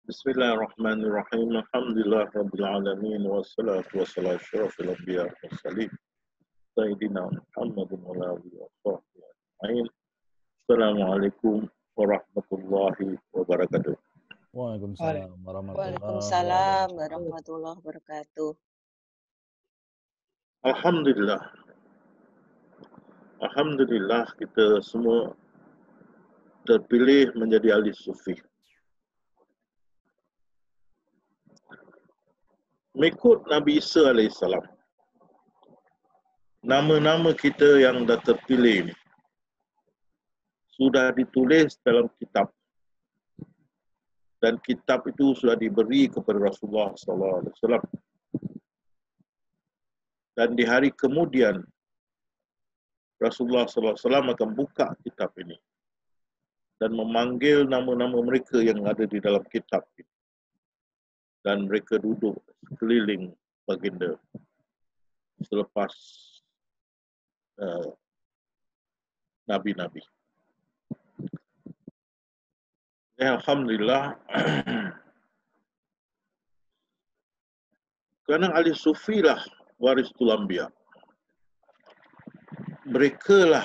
Bismillahirrahmanirrahim. Alhamdulillah Rabbil Alamin. Wassalatu wassalamu ala asyrafil anbiya wal mursalin. Sayyidina Muhammadin wa ala alihi wa sahbihi ajma'in. Assalamualaikum warahmatullahi wabarakatuh. Waalaikumsalam warahmatullahi Waalaikumsalam wabarakatuh. warahmatullahi wabarakatuh. Alhamdulillah. Alhamdulillah kita semua terpilih menjadi ahli sufi. Mengikut Nabi Isa AS. Nama-nama kita yang dah terpilih ini sudah ditulis dalam kitab. Dan kitab itu sudah diberi kepada Rasulullah SAW. Dan di hari kemudian Rasulullah SAW akan buka kitab ini dan memanggil nama-nama mereka yang ada di dalam kitab ini. Dan mereka duduk sekeliling baginda selepas Nabi-Nabi. Alhamdulillah, kerana ahli sufi lah warisul anbiya. Mereka lah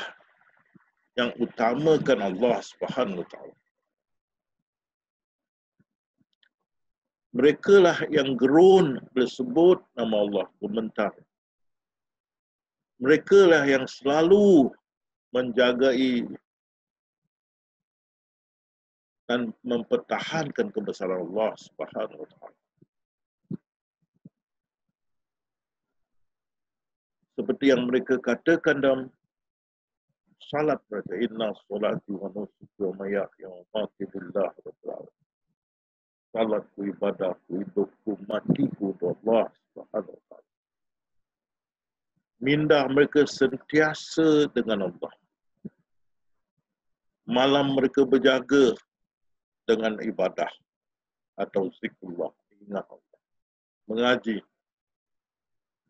yang utamakan Allah Subhanahu Wa Taala. Mereka lah yang gerun bersebut nama Allah, bermentar. Mereka lah yang selalu menjagai dan mempertahankan kebesaran Allah Subhanahu Wa Taala. Seperti yang mereka katakan dalam salat mereka, inna salati wa nusuki wa mahyaya wa mamati lillah rabbil alamin. Salatku, ibadahku, hidupku, matiku untuk Allah Subhanahu Wa Taala. Minda mereka sentiasa dengan Allah. Malam mereka berjaga dengan ibadah atau zikrullah, ingat Allah, mengaji,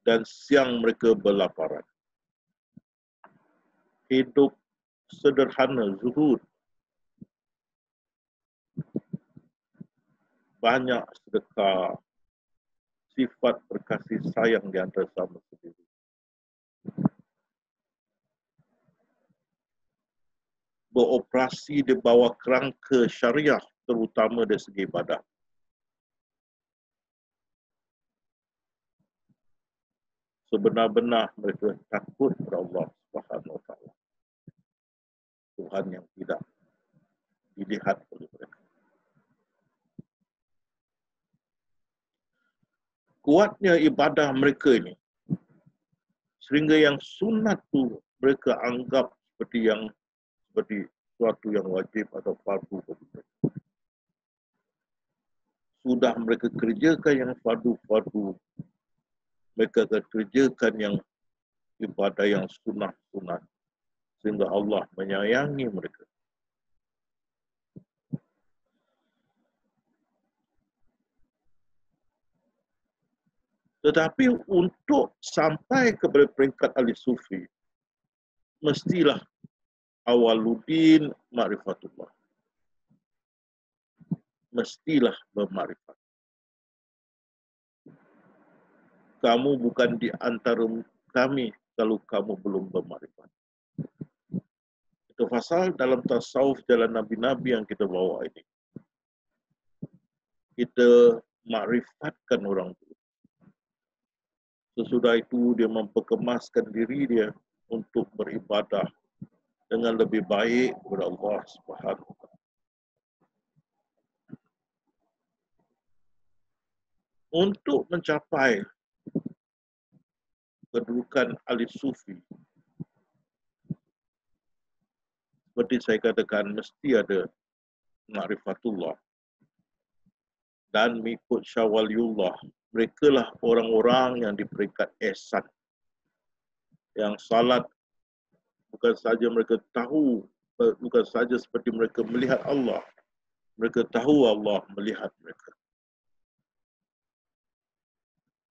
dan siang mereka berlaparan. Hidup sederhana, zuhud, banyak sedekah, sifat berkasih sayang di antara sama sendiri. Beroperasi di bawah kerangka syariah, terutama dari segi ibadah. Sebenar-benar mereka takut kepada Allah Subhanahu Wa Taala. Tuhan yang tidak dilihat oleh mereka. Kuatnya ibadah mereka ini, sehingga yang sunat tu mereka anggap seperti suatu yang wajib atau fardu bagi mereka. Sudah mereka kerjakan yang fardu-fardu, mereka akan kerjakan yang ibadah yang sunat-sunat, sehingga Allah menyayangi mereka. Tetapi untuk sampai kepada peringkat ahli sufi, mestilah awaluddin ma'rifatullah. Mestilah bermakrifat. Kamu bukan di antara kami kalau kamu belum bermakrifat. Itu pasal dalam tasawuf jalan Nabi-Nabi yang kita bawa ini. Kita makrifatkan orang itu. Sesudah itu dia memperkemaskan diri dia untuk beribadah dengan lebih baik kepada Allah Subhanahu Wa Taala. Untuk mencapai kedudukan ahli sufi, seperti saya katakan, mesti ada ma'rifatullah dan mengikut syawaliyullah. Mereka lah orang-orang yang di peringkat ihsan, yang salat bukan saja mereka tahu, bukan saja seperti mereka melihat Allah, mereka tahu Allah melihat mereka.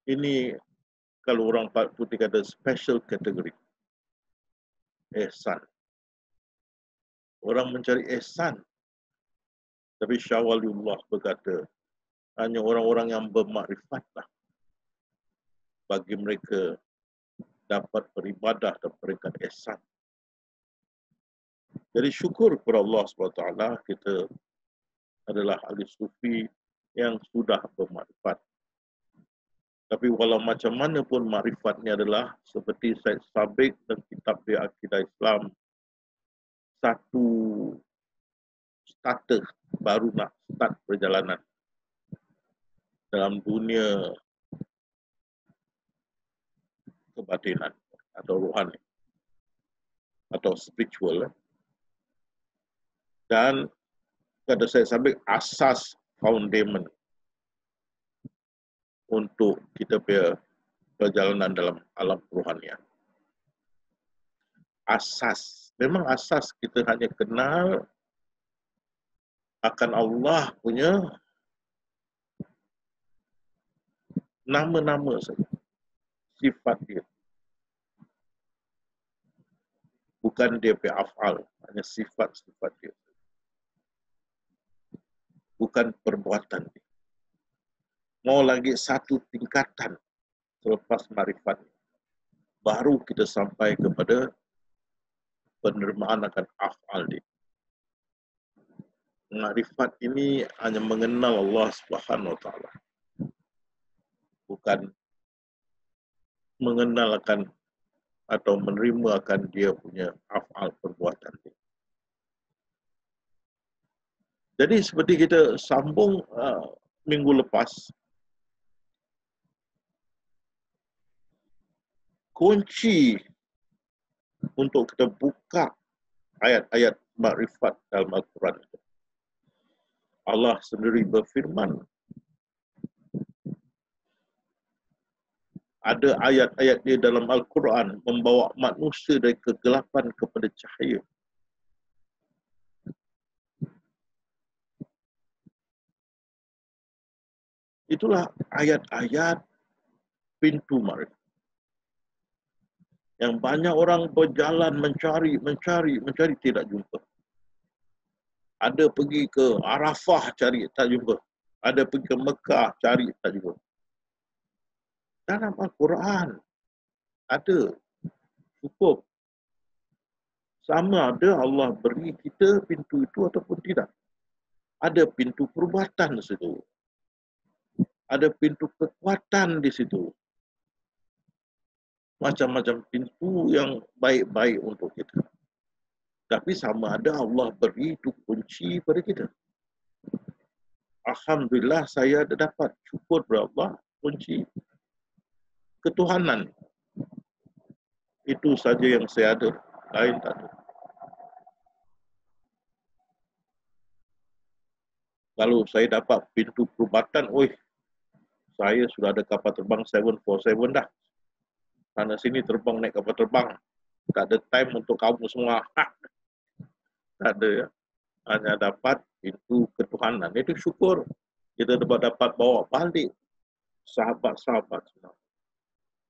Ini kalau orang putih kata special category, ihsan. Orang mencari ihsan, tapi syawaliyullah berkata, hanya orang-orang yang bermakrifatlah bagi mereka dapat beribadah dan peringkat ihsan. Jadi syukur kepada Allah SWT, kita adalah ahli sufi yang sudah bermakrifat. Tapi walau macam mana pun makrifatnya adalah seperti Syed Sabiq dan kitab dia Akidah Islam, satu starter baru nak start perjalanan dalam dunia kebatinan atau rohani atau spiritual. Dan kata Syed Sabiq, asas foundation untuk kita punya perjalanan dalam alam rohanian. Asas, memang asas kita hanya kenal akan Allah punya nama-nama saja, sifat dia. Bukan dia punya af'al, hanya sifat-sifat dia. Bukan perbuatan dia. Mau lagi satu tingkatan selepas marifat, baru kita sampai kepada penerimaan akan af'al dia. Marifat ini hanya mengenal Allah Subhanahu Wa Taala, bukan mengenal akan atau menerima akan dia punya af'al perbuatan dia. Jadi seperti kita sambung minggu lepas, kunci untuk kita buka ayat-ayat makrifat dalam Al-Quran itu. Allah sendiri berfirman, ada ayat-ayat dia dalam Al-Quran membawa manusia dari kegelapan kepada cahaya. Itulah ayat-ayat pintu makrifat. Yang banyak orang berjalan mencari tidak jumpa. Ada pergi ke Arafah cari tak jumpa. Ada pergi ke Mekah cari tak jumpa. Dalam Al-Quran ada, cukup. Sama ada Allah beri kita pintu itu ataupun tidak. Ada pintu perubatan di situ. Ada pintu kekuatan di situ. Macam-macam pintu yang baik-baik untuk kita. Tapi sama ada Allah beri itu kunci pada kita. Alhamdulillah saya ada dapat, syukur kepada Allah, kunci ketuhanan. Itu saja yang saya ada, lain tak ada. Kalau saya dapat pintu perubatan, saya sudah ada kapal terbang 747 dah. Sana sini terbang naik kapal terbang. Tak ada time untuk kamu semua. Tak ada ya. Hanya dapat pintu ketuhanan. Itu syukur. Kita dapat bawa balik sahabat-sahabat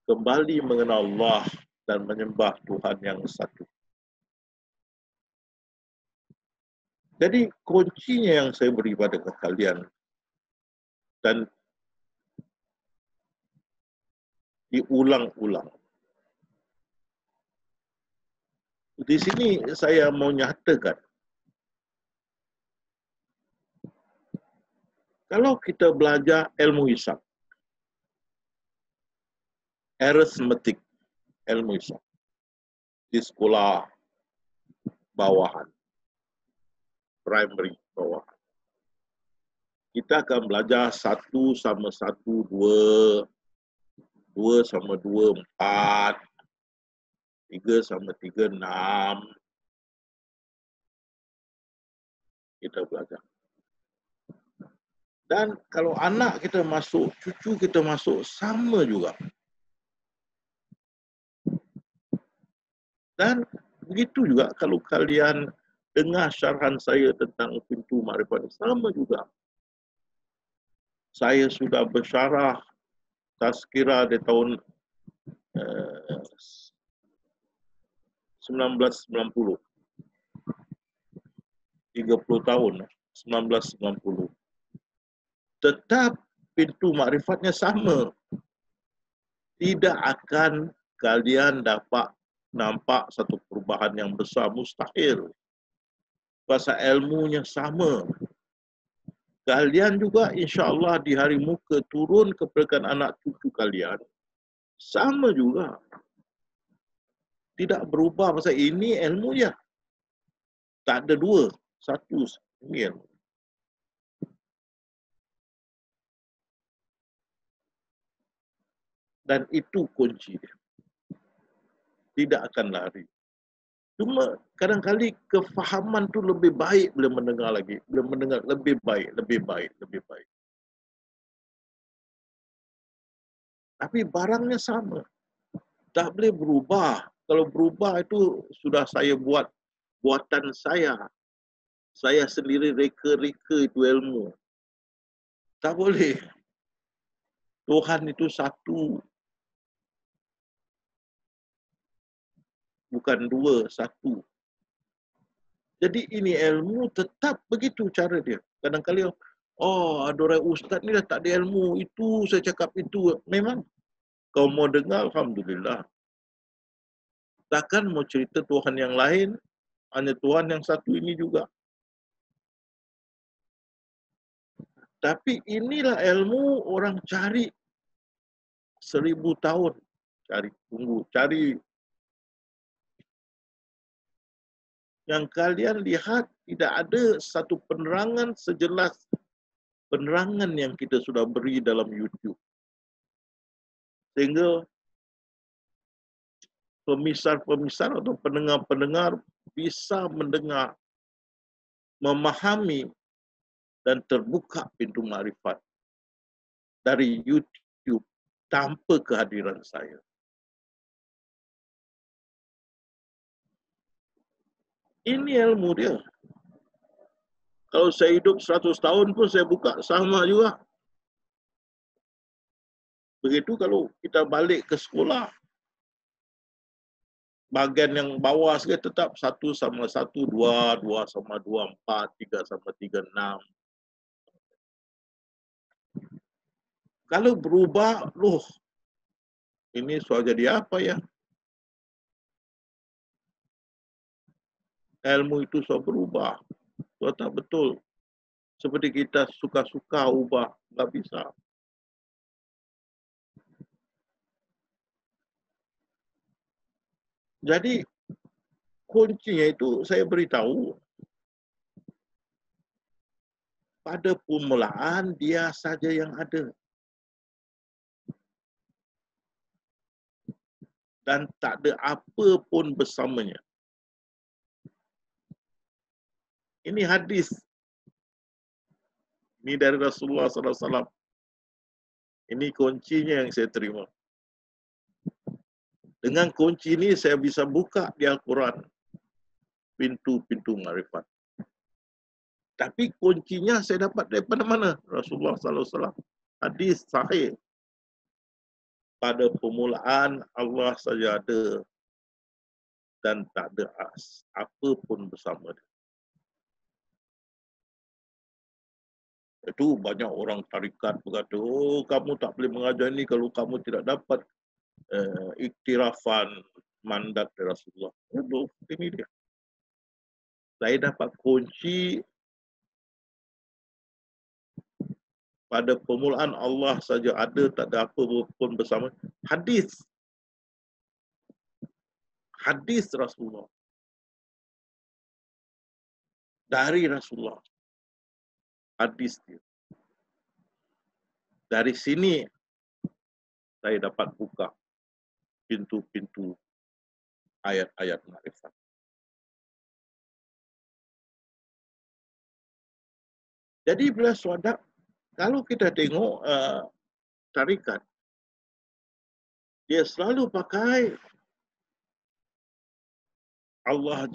kembali mengenal Allah dan menyembah Tuhan yang satu. Jadi kuncinya yang saya beri pada kalian dan diulang-ulang. Di sini saya mau nyatakan, kalau kita belajar ilmu hisab, arithmetic, ilmu hisab, di sekolah bawahan, primary bawahan, kita akan belajar 1 sama 1, 2, 2 sama 2, 4, 3 sama 3, 6. Kita belajar. Dan kalau anak kita masuk, cucu kita masuk, sama juga. Dan begitu juga kalau kalian dengar syarahan saya tentang pintu makrifat, sama juga. Saya sudah bersyarah tazkirah di tahun 1990. 30 tahun, 1990. tetap pintu makrifatnya sama. Tidak akan kalian dapat nampak satu perubahan yang besar, mustahil. Pasal ilmunya sama. Kalian juga insya-Allah di hari muka turun kepada anak cucu kalian. Sama juga. Tidak berubah pasal ini ilmunya. Tak ada dua. Satu. Ini ilmu. Dan itu kunci dia. Tidak akan lari. Cuma kadang-kali kefahaman tu lebih baik bila mendengar lagi. Bila mendengar lebih baik, lebih baik, lebih baik. Tapi barangnya sama. Tak boleh berubah. Kalau berubah itu sudah saya buat buatan saya. Saya sendiri reka-reka itu ilmu. Tak boleh. Tuhan itu satu. Bukan dua, satu. Jadi ini ilmu tetap begitu cara dia. Kadang-kadang, oh ada orang ustaz ni dah tak ada ilmu. Itu saya cakap itu. Memang kau mau dengar, Alhamdulillah. Takkan mau cerita Tuhan yang lain, hanya Tuhan yang satu ini juga. Tapi inilah ilmu orang cari 1000 tahun. Cari, tunggu, cari. Yang kalian lihat tidak ada satu penerangan sejelas penerangan yang kita sudah beri dalam YouTube. Sehingga pemisar-pemisar atau pendengar-pendengar bisa mendengar, memahami dan terbuka pintu makrifat dari YouTube tanpa kehadiran saya. Ini ilmu dia. Kalau saya hidup 100 tahun pun saya buka sama juga. Begitu kalau kita balik ke sekolah, bahagian yang bawah sekali tetap 1 sama 1, 2, 2 sama 2, 4, 3 sama 3, 6. Kalau berubah, loh, ini soal jadi apa ya? Ilmu itu soal berubah. Soal tak betul. Seperti kita suka-suka ubah, tak bisa. Jadi, kuncinya itu saya beritahu, pada permulaan dia saja yang ada. Dan tak ada apa pun bersamanya. Ini hadis. Ini dari Rasulullah SAW. Ini kuncinya yang saya terima. Dengan kunci ini saya bisa buka di Al-Quran pintu-pintu makrifat. Tapi kuncinya saya dapat daripada mana? Rasulullah SAW. Hadis sahih. Pada permulaan Allah saja ada dan tak ada apa pun bersama dia. Itu banyak orang tarikat berkata, oh kamu tak boleh mengajar ini kalau kamu tidak dapat iktirafan mandat dari Rasulullah. Itu ini dia. Saya dapat kunci pada permulaan Allah saja ada, tak ada apa pun bersama. Hadis. Hadis Rasulullah. Dari Rasulullah. Hadis dia. Dari sini saya dapat buka pintu-pintu ayat-ayat makrifat. Jadi bila swadab, kalau kita tengok tarikat, dia selalu pakai Allah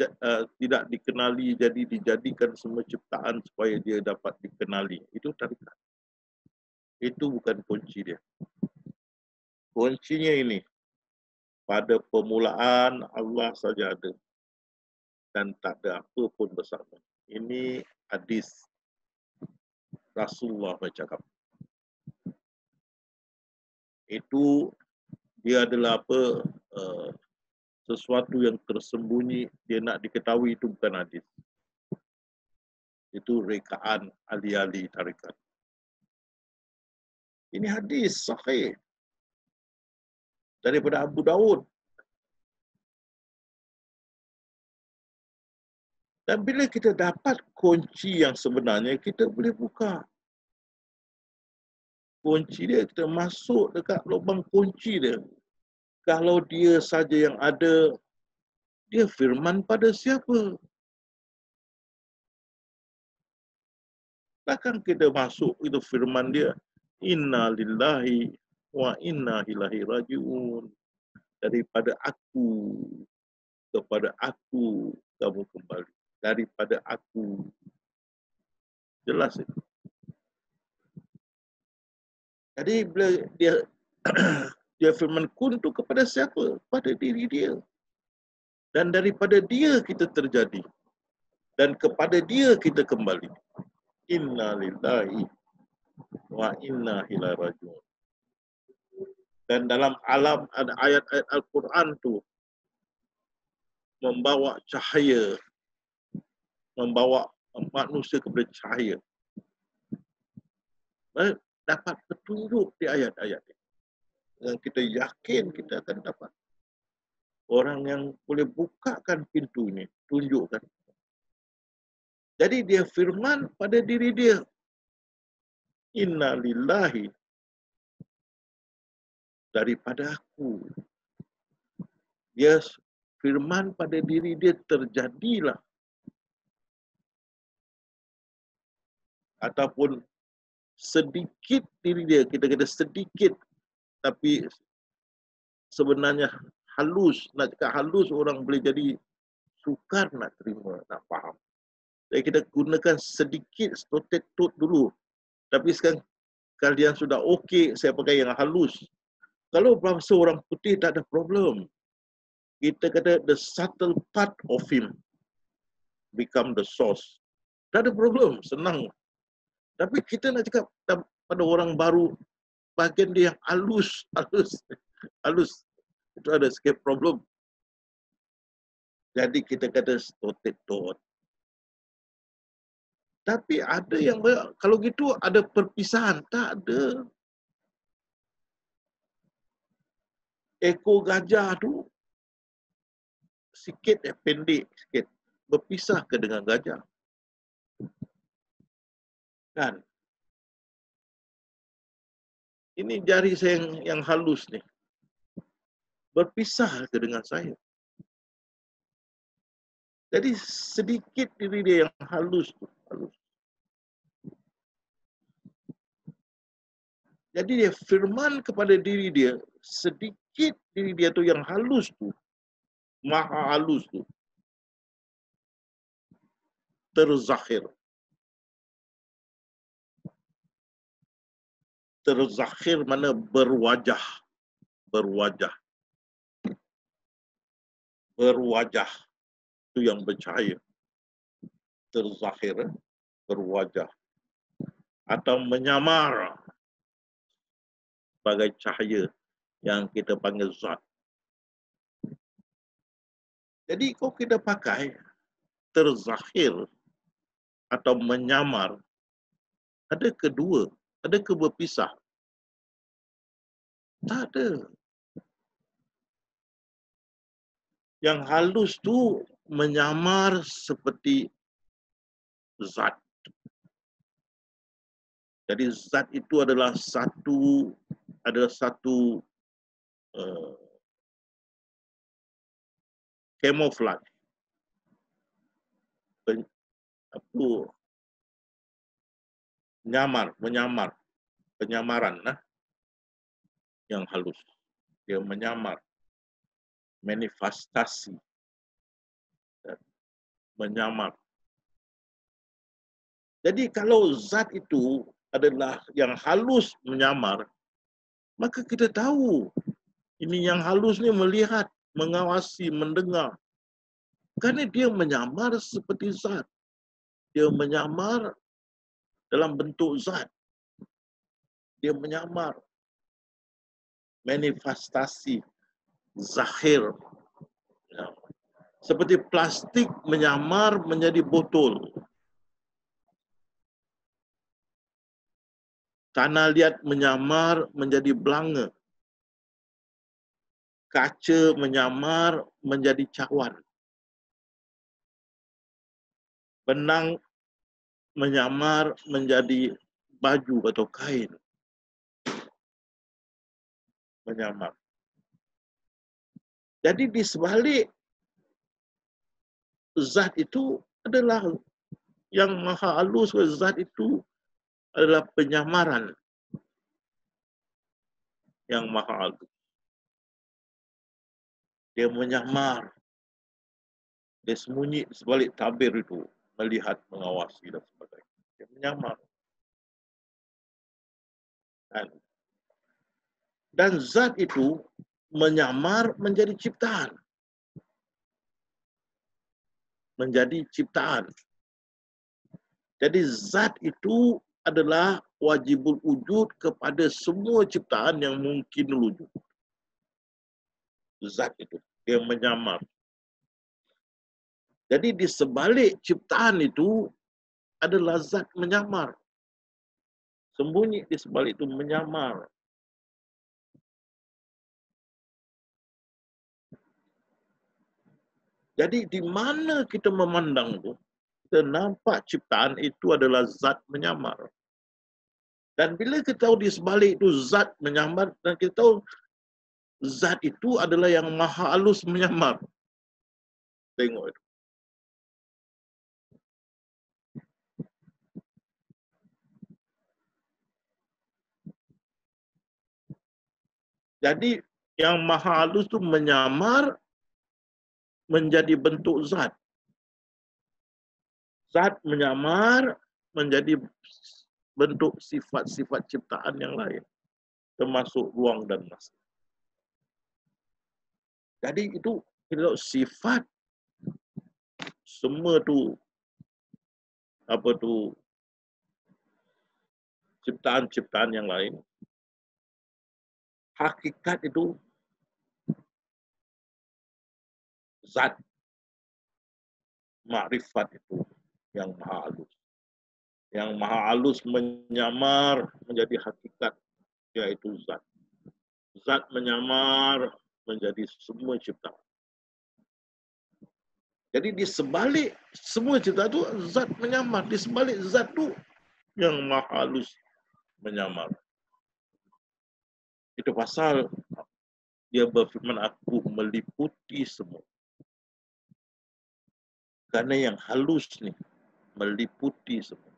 tidak dikenali, jadi dijadikan semua ciptaan supaya dia dapat dikenali. Itu tarikat. Itu bukan kunci dia. Kuncinya ini. Pada permulaan Allah saja ada. Dan tak ada apa pun bersama. Ini hadis Rasulullah bercakap. Itu dia adalah apa, sesuatu yang tersembunyi, dia nak diketahui, itu bukan hadis. Itu rekaan ahli-ahli tarikat. Ini hadis sahih daripada Abu Daud. Dan bila kita dapat kunci yang sebenarnya, kita boleh buka. Kunci dia, kita masuk dekat lubang kunci dia. Kalau dia saja yang ada, dia firman pada siapa? Takkan kita masuk itu firman dia, Inna lillahi wa inna ilaihi raji'un. Daripada aku, kepada aku kamu kembali. Daripada aku. Jelas itu. Jadi bila dia dia firman kun tu kepada siapa? Pada diri dia. Dan daripada dia kita terjadi. Dan kepada dia kita kembali. Inna lillahi wa inna ilaihi raji'un. Dan dalam alam ada ayat-ayat Al-Quran tu membawa cahaya, membawa manusia kepada cahaya. Dapat petunjuk di ayat-ayat ini. Dan kita yakin kita akan dapat orang yang boleh bukakan pintu ini, tunjukkan. Jadi dia firman pada diri dia, Inna lillahi, daripada aku. Dia firman pada diri dia, terjadilah. Ataupun sedikit diri dia, kita kata sedikit, tapi sebenarnya halus. Nak cakap halus, orang boleh jadi sukar nak terima, nak faham. Jadi kita gunakan sedikit stoted tooth dulu. Tapi sekarang kalian sudah okey, saya pakai yang halus. Kalau bahasa orang putih tak ada problem. Kita kata the subtle part of him become the source. Tak ada problem, senang. Tapi kita nak cakap pada orang baru, bahagian dia yang halus. Itu ada sikit problem. Jadi kita kata stoted tooth. Tapi ada yang, kalau gitu ada perpisahan. Tak ada. Ekor gajah tu sikit pendek sikit. Berpisah ke dengan gajah? Kan? Ini jari saya yang halus ni. Berpisah ke dengan saya? Jadi sedikit diri dia yang halus tu. Halus. Jadi dia firman kepada diri dia, sedikit diri dia tu yang halus tu, maha halus tu, terzahir. Terzahir mana berwajah. Berwajah. Berwajah. Itu yang bercahaya. Terzahir, berwajah. Atau menyamar sebagai cahaya yang kita panggil zat. Jadi kalau kita pakai terzahir atau menyamar, ada kedua, ada ke berpisah? Tak ada. Yang halus tu menyamar seperti zat. Jadi zat itu adalah satu camouflage. Menyamar, penyamaran lah, yang halus. Dia menyamar, manifestasi, menyamar. Jadi kalau zat itu adalah yang halus menyamar, maka kita tahu ini yang halus ni melihat, mengawasi, mendengar. Kerana dia menyamar seperti zat. Dia menyamar dalam bentuk zat. Dia menyamar. manifestasi zahir. Ya. Seperti plastik menyamar menjadi botol. Tanah liat menyamar menjadi belanga. Kaca menyamar menjadi cawan. Benang menyamar menjadi baju atau kain. Menyamar. Jadi di sebalik zat itu adalah yang maha halus, zat itu adalah penyamaran yang maha halus. Dia menyamar. Dia sembunyi di sebalik tabir itu, melihat, mengawasi dan sebagainya. Dia menyamar. Dan zat itu menyamar menjadi ciptaan. Menjadi ciptaan. Jadi zat itu adalah wajibul wujud kepada semua ciptaan yang mungkin wujud. Zat itu, dia menyamar. Jadi di sebalik ciptaan itu adalah zat menyamar. Sembunyi di sebalik itu menyamar. Jadi di mana kita memandang itu, kita nampak ciptaan itu adalah zat menyamar. Dan bila kita tahu di sebalik itu zat menyamar, dan kita tahu zat itu adalah yang maha halus menyamar. Tengok itu. Jadi yang maha halus itu menyamar menjadi bentuk zat. Zat menyamar menjadi bentuk sifat-sifat ciptaan yang lain. Termasuk ruang dan masa. Jadi itu kita tahu sifat semua tu ciptaan-ciptaan yang lain. Hakikat itu zat makrifat itu yang maha halus. Yang maha halus menyamar menjadi hakikat, yaitu zat. Zat menyamar menjadi semua ciptaan. Jadi di sebalik semua ciptaan itu zat menyamar. Di sebalik zat itu yang maha halus menyamar. Itu pasal dia berfirman, aku meliputi semua. Karena yang halus ni meliputi semua.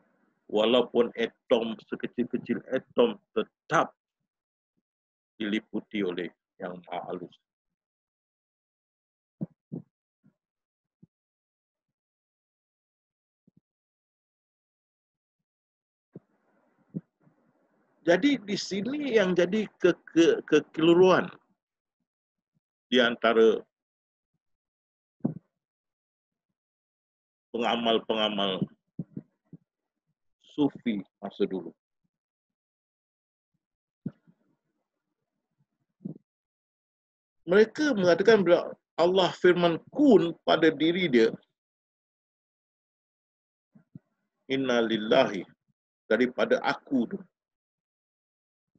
Walaupun atom, sekecil-kecil atom tetap diliputi oleh yang maha halus. Jadi di sini yang jadi kekeliruan di antara pengamal-pengamal sufi masa dulu. Mereka mengatakan bila Allah firman kun pada diri dia, inna lillahi, daripada aku tu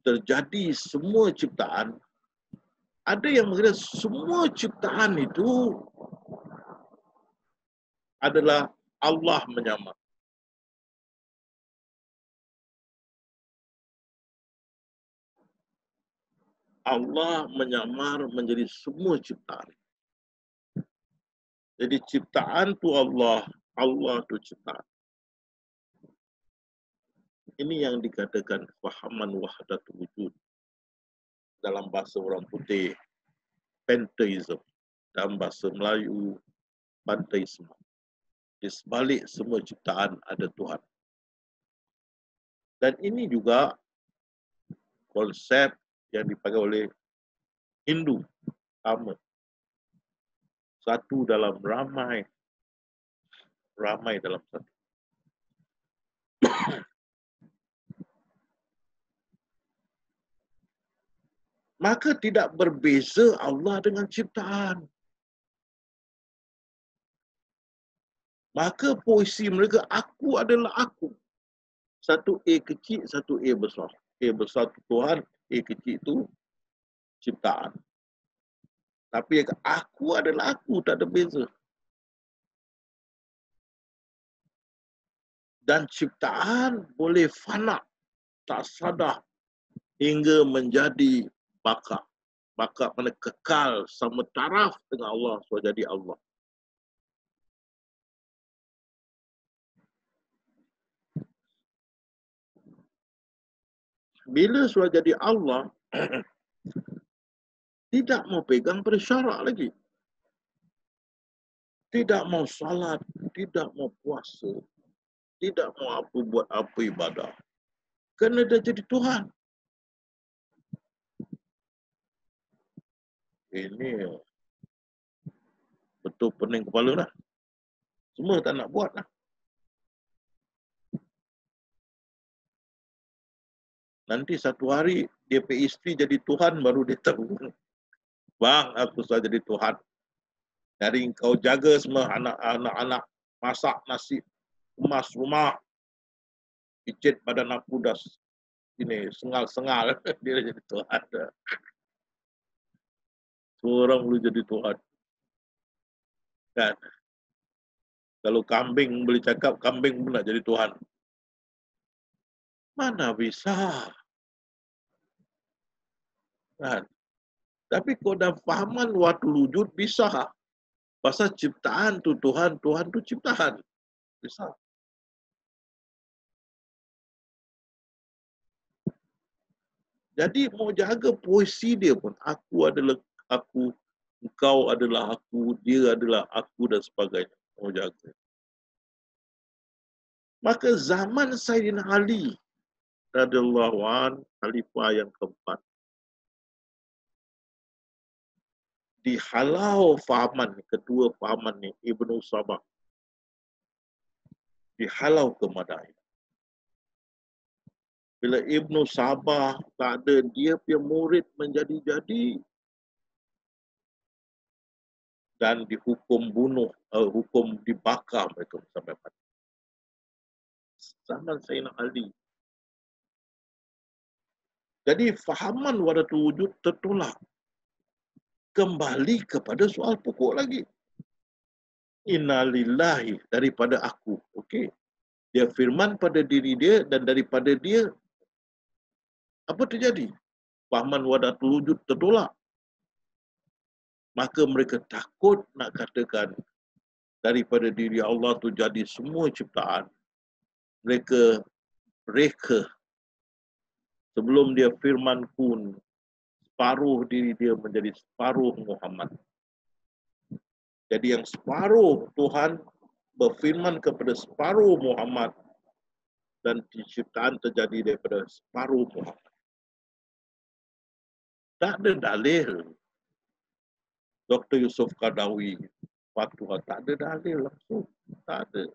terjadi semua ciptaan. Ada yang mengatakan semua ciptaan itu adalah Allah menyamar. Allah menyamar menjadi semua ciptaan. Jadi ciptaan tu Allah, Allah tu ciptaan. Ini yang dikatakan fahaman wahdatul wujud. Dalam bahasa orang putih, pantheism. Dalam bahasa Melayu, pantheisme. Di sebalik semua ciptaan ada Tuhan. Dan ini juga konsep yang dipakai oleh Hindu. Sama. Satu dalam ramai. Ramai dalam satu. maka tidak berbeza Allah dengan ciptaan. Maka puisi mereka, aku adalah aku. Satu A kecil, satu A besar. A besar itu Tuhan, A kecil itu ciptaan. Tapi aku adalah aku, tak ada beza. Dan ciptaan boleh fana, tak sadar, hingga menjadi baka. Baka mana kekal sama taraf dengan Allah, so jadi Allah. Bila sudah jadi Allah, tidak mau pegang pada syarak lagi. Tidak mau salat, tidak mau puasa, tidak mau apa buat apa ibadah. Kerana dia jadi Tuhan. Ini betul pening kepala lah. Semua tak nak buat lah. Nanti satu hari dia pergi isteri jadi Tuhan baru dia tahu. Bang, aku sudah jadi Tuhan. Dari kau jaga semua anak-anak, masak nasi, kemas rumah, picit badan aku dah ini sengal-sengal. Dia jadi Tuhan. Semua orang boleh jadi Tuhan. Kan? Kalau kambing boleh cakap, kambing pun nak jadi Tuhan. Mana bisa? Kan? Tapi kalau dah fahaman waktu wujud, bisa. Pasal ciptaan tu Tuhan, Tuhan tu ciptaan. Bisa. Jadi mau jaga puisi dia pun, aku adalah aku, engkau adalah aku, dia adalah aku dan sebagainya. Mau jaga. Maka zaman Sayyidina Ali radhiyallahu an, khalifah yang keempat, dihalau fahaman, kedua fahaman ni, Ibnu Sabah, dihalau ke Madain. Bila Ibnu Sabah tak ada, dia punya murid menjadi-jadi dan dihukum bunuh, hukum dibakar mereka sampai mati. Zaman Sayyidina Ali. Jadi fahaman wadatul wujud tertolak. Kembali kepada soal pokok lagi. Innalillahi, daripada aku. Okey. Dia firman pada diri dia dan daripada dia apa terjadi? Fahaman wadatul wujud tertolak. Maka mereka takut nak katakan daripada diri Allah tu jadi semua ciptaan. Mereka reka. Sebelum dia firman pun, separuh diri dia menjadi separuh Muhammad. Jadi yang separuh Tuhan berfirman kepada separuh Muhammad dan ciptaan terjadi daripada separuh Muhammad. Tak ada dalil. Dr. Yusuf Qadawi fatwa, tak ada dalil langsung. Tak ada.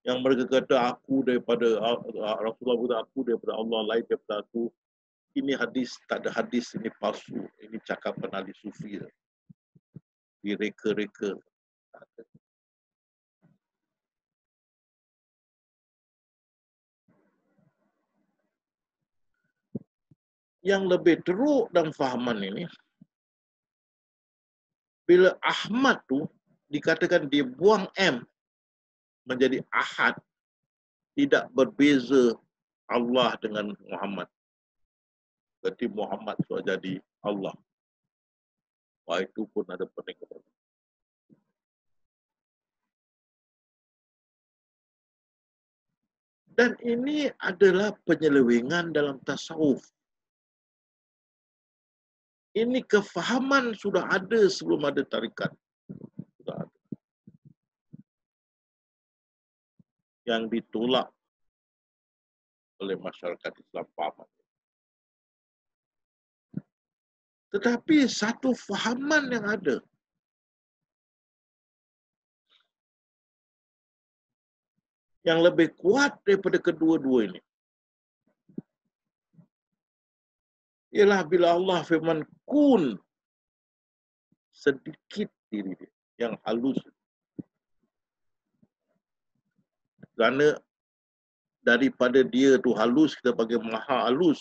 Yang mereka kata aku daripada Rasulullah, kata aku daripada Allah, lain daripada aku. Ini hadis, tak ada hadis, ini palsu. Ini cakapan ahli sufi. Direka-reka. Tak ada. Yang lebih teruk dalam fahaman ini, bila Ahmad tu dikatakan dia buang M menjadi Ahad, tidak berbeza Allah dengan Muhammad. Berarti Muhammad sudah jadi Allah. Wah, itu pun ada pening. Dan ini adalah penyelewengan dalam tasawuf. Ini kefahaman sudah ada sebelum ada tarikat. Sudah ada. Yang ditolak oleh masyarakat Islam fahaman. Tetapi satu fahaman yang ada, yang lebih kuat daripada kedua-dua ini, ialah bila Allah firman kun, sedikit diri dia yang halus. Kerana daripada dia tu halus, kita panggil maha halus.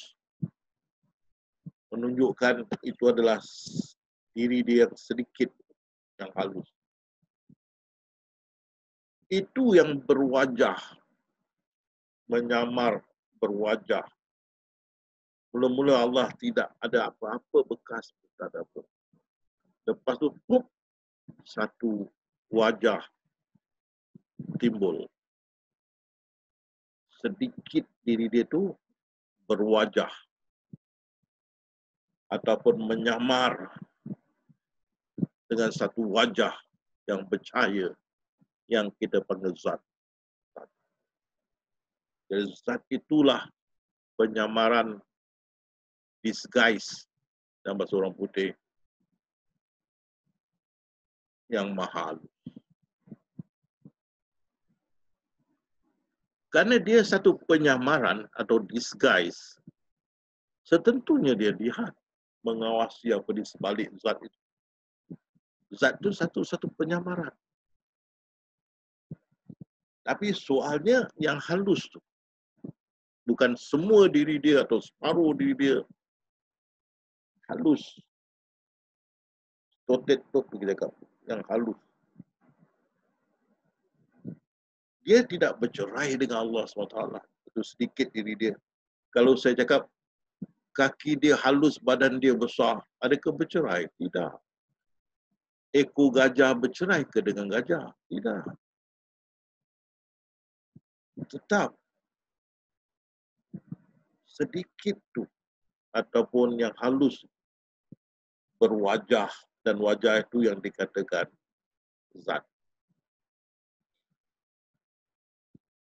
Menunjukkan itu adalah diri dia yang sedikit, yang halus. Itu yang berwajah, menyamar berwajah. Mula-mula Allah tidak ada apa-apa bekas, tak ada apa. Lepas tu, satu wajah timbul. Sedikit diri dia tu berwajah ataupun menyamar dengan satu wajah yang bercahaya yang kita panggil zat. Jadi zat itulah penyamaran disguise dalam bahasa orang putih yang mahal. Kerana dia satu penyamaran atau disguise, setentunya dia lihat, mengawasi apa di sebalik zat itu. Zat itu satu penyamaran. Tapi soalnya yang halus tu. Bukan semua diri dia atau separuh diri dia halus. Totet kita cakap, yang halus. Dia tidak bercerai dengan Allah SWT. Itu sedikit diri dia. Kalau saya cakap, kaki dia halus, badan dia besar, adakah bercerai? Tidak. Ekor gajah bercerai ke dengan gajah? Tidak. Tetap sedikit tu ataupun yang halus berwajah, dan wajah itu yang dikatakan zat.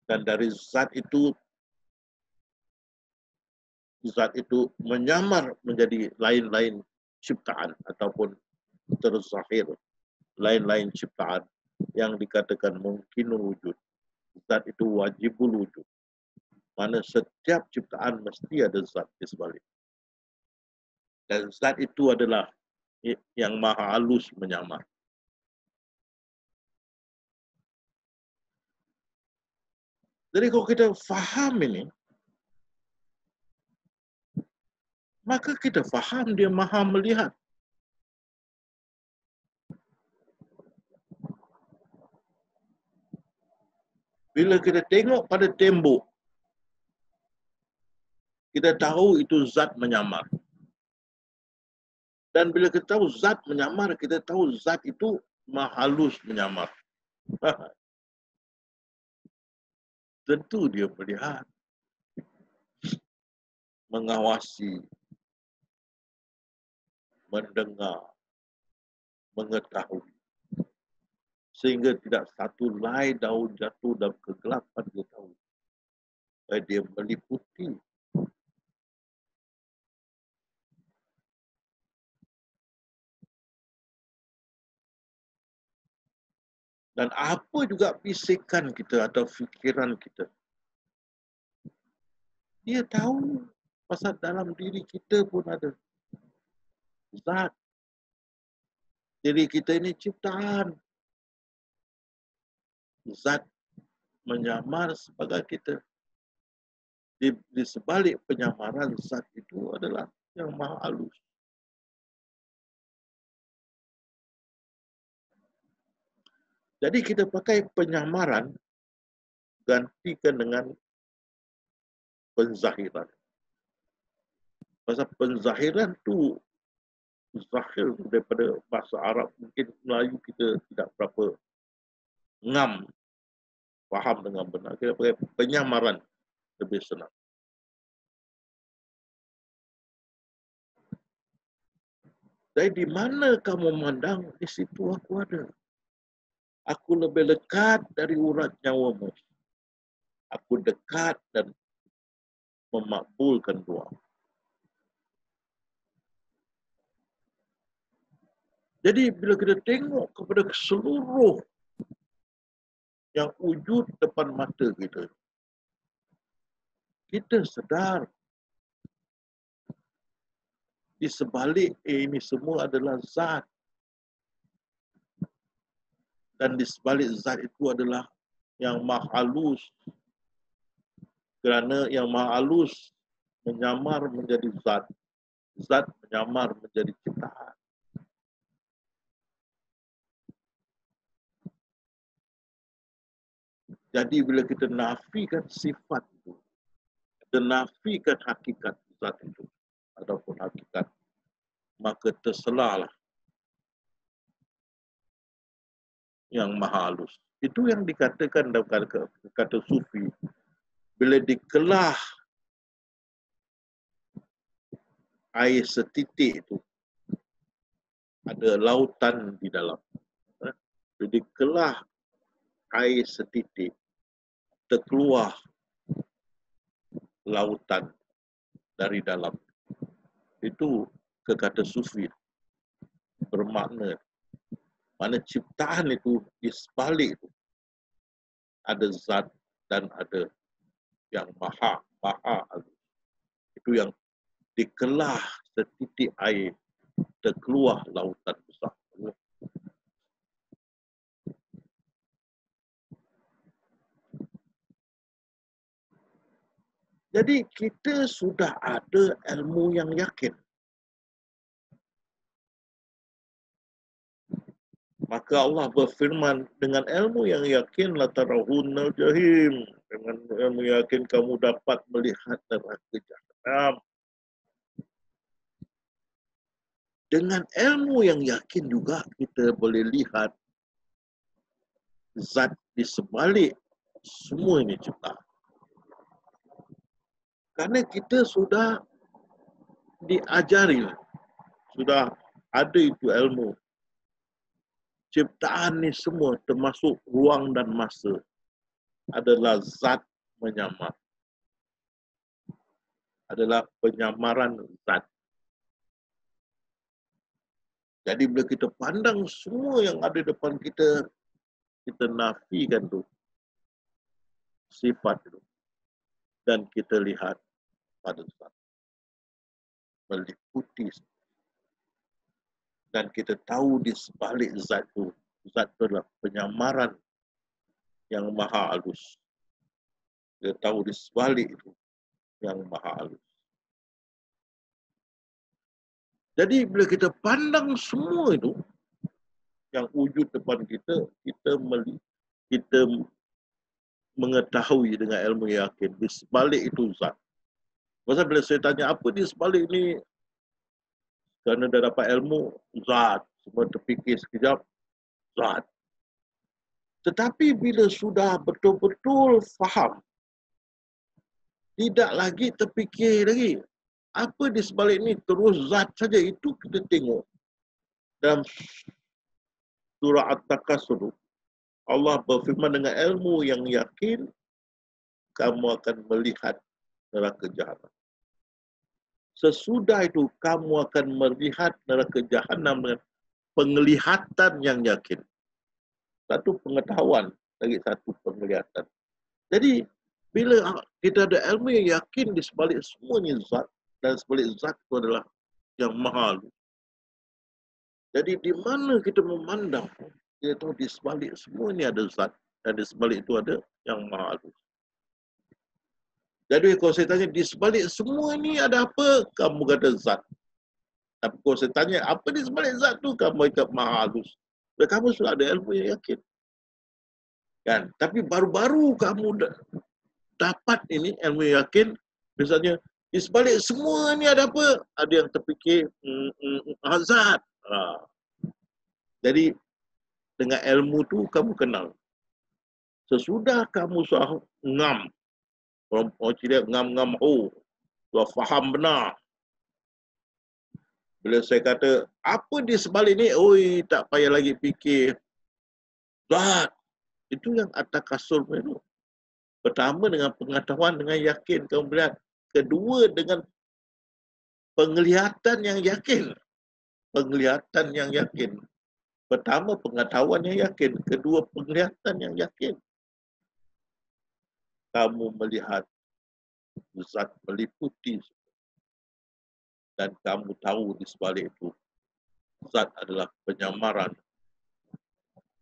Dan dari zat itu menyamar menjadi lain-lain ciptaan ataupun terzahir lain-lain ciptaan yang dikatakan mungkin wujud. Zat itu wajibul wujud. Mana setiap ciptaan mesti ada zat di sebalik. Dan zat itu adalah yang maha halus menyamar. Jadi kalau kita faham ini, maka kita faham dia maha melihat. Bila kita tengok pada tembok, kita tahu itu zat menyamar. Dan bila kita tahu zat menyamar, kita tahu zat itu maha halus menyamar. Tentu dia melihat, mengawasi, mendengar, mengetahui. Sehingga tidak satu helai daun jatuh dalam kegelapan dia tahu. Dia meliputi. Dan apa juga bisikan kita atau fikiran kita, dia tahu. Pasal dalam diri kita pun ada zat. Diri kita ini ciptaan. Zat menyamar sebagai kita. Di sebalik penyamaran zat itu adalah yang maha halus. Jadi kita pakai penyamaran gantikan dengan penzahiran. Pasal penzahiran tu zahir daripada bahasa Arab, mungkin Melayu kita tidak berapa ngam faham dengan benar. Kita pakai penyamaran lebih senang. Jadi di mana kamu memandang, di situ aku ada. Aku lebih dekat dari urat nyawamu. Aku dekat dan memakbulkan doa. Jadi bila kita tengok kepada seluruh yang wujud depan mata kita, kita sedar di sebalik ini semua adalah zat. Dan di sebalik zat itu adalah yang maha halus. Kerana yang maha halus menyamar menjadi zat. Zat menyamar menjadi ciptaan. Jadi bila kita nafikan sifat itu, kita nafikan hakikat zat itu, ataupun hakikat, maka terselalah yang maha halus. Itu yang dikatakan dalam kata sufi. Bila dikelah air setitik itu, ada lautan di dalam. Bila dikelah air setitik, terkeluar lautan dari dalam. Itu kekata sufi. Bermakna, mana ciptaan itu di sebalik itu ada zat dan ada yang maha halus. Itu yang dikelah setitik air, terkeluar lautan besar. Jadi kita sudah ada ilmu yang yakin. Maka Allah berfirman, dengan ilmu yang yakin la tarawunnal jahim. Dengan ilmu yakin kamu dapat melihat neraka jahanam. Dengan ilmu yang yakin juga kita boleh lihat zat di sebalik semua ini ciptaan. Karena kita sudah diajari, sudah ada itu ilmu. Ciptaan ni semua termasuk ruang dan masa adalah zat menyamar. Adalah penyamaran zat. Jadi bila kita pandang semua yang ada depan kita, kita nafikan tu sifat itu. Dan kita lihat pada zat. Meliputi. Dan kita tahu di sebalik zat itu adalah penyamaran yang maha halus. Kita tahu di sebalik itu yang maha halus. Jadi bila kita pandang semua itu yang wujud depan kita, kita mengetahui dengan ilmu yakin di sebalik itu zat. Pasal bila saya tanya apa di sebalik ini, kerana dah dapat ilmu, zat. Semua terfikir sekejap, zat. Tetapi bila sudah betul-betul faham, tidak lagi terfikir lagi. Apa di sebalik ini, terus zat saja. Itu kita tengok. Dalam surah At-Takasur, Allah berfirman dengan ilmu yang yakin, kamu akan melihat neraka jahanam. Sesudah itu, kamu akan melihat neraka jahanam dengan penglihatan yang yakin. Satu pengetahuan, lagi satu penglihatan. Jadi, bila kita ada ilmu yang yakin di sebalik semuanya zat, dan sebalik zat itu adalah yang maha halus. Jadi, di mana kita memandang, kita tahu di sebalik semua ini ada zat, dan di sebalik itu ada yang maha halus. Jadi kalau saya tanya, di sebalik semua ini ada apa? Kamu kata zat. Tapi kalau saya tanya, apa di sebalik zat tu? Kamu ikat maha halus. Dan kamu sudah ada ilmu yang yakin. Kan? Tapi baru-baru kamu dapat ini ilmu yang yakin, misalnya, di sebalik semua ini ada apa? Ada yang terfikir, zat. Jadi, dengan ilmu tu kamu kenal. Sesudah kamu sudah ngam, orang ciri ngam-ngam sudah faham benar. Bila saya kata, apa di sebalik ni? Oi, tak payah lagi fikir. Zat. Itu yang At-Takasur itu. Pertama dengan pengetahuan, dengan yakin kamu melihat. Kedua dengan penglihatan yang yakin. Penglihatan yang yakin. Pertama pengetahuan yang yakin. Kedua penglihatan yang yakin. Kamu melihat zat meliputi Dan kamu tahu di sebalik itu, Zat adalah penyamaran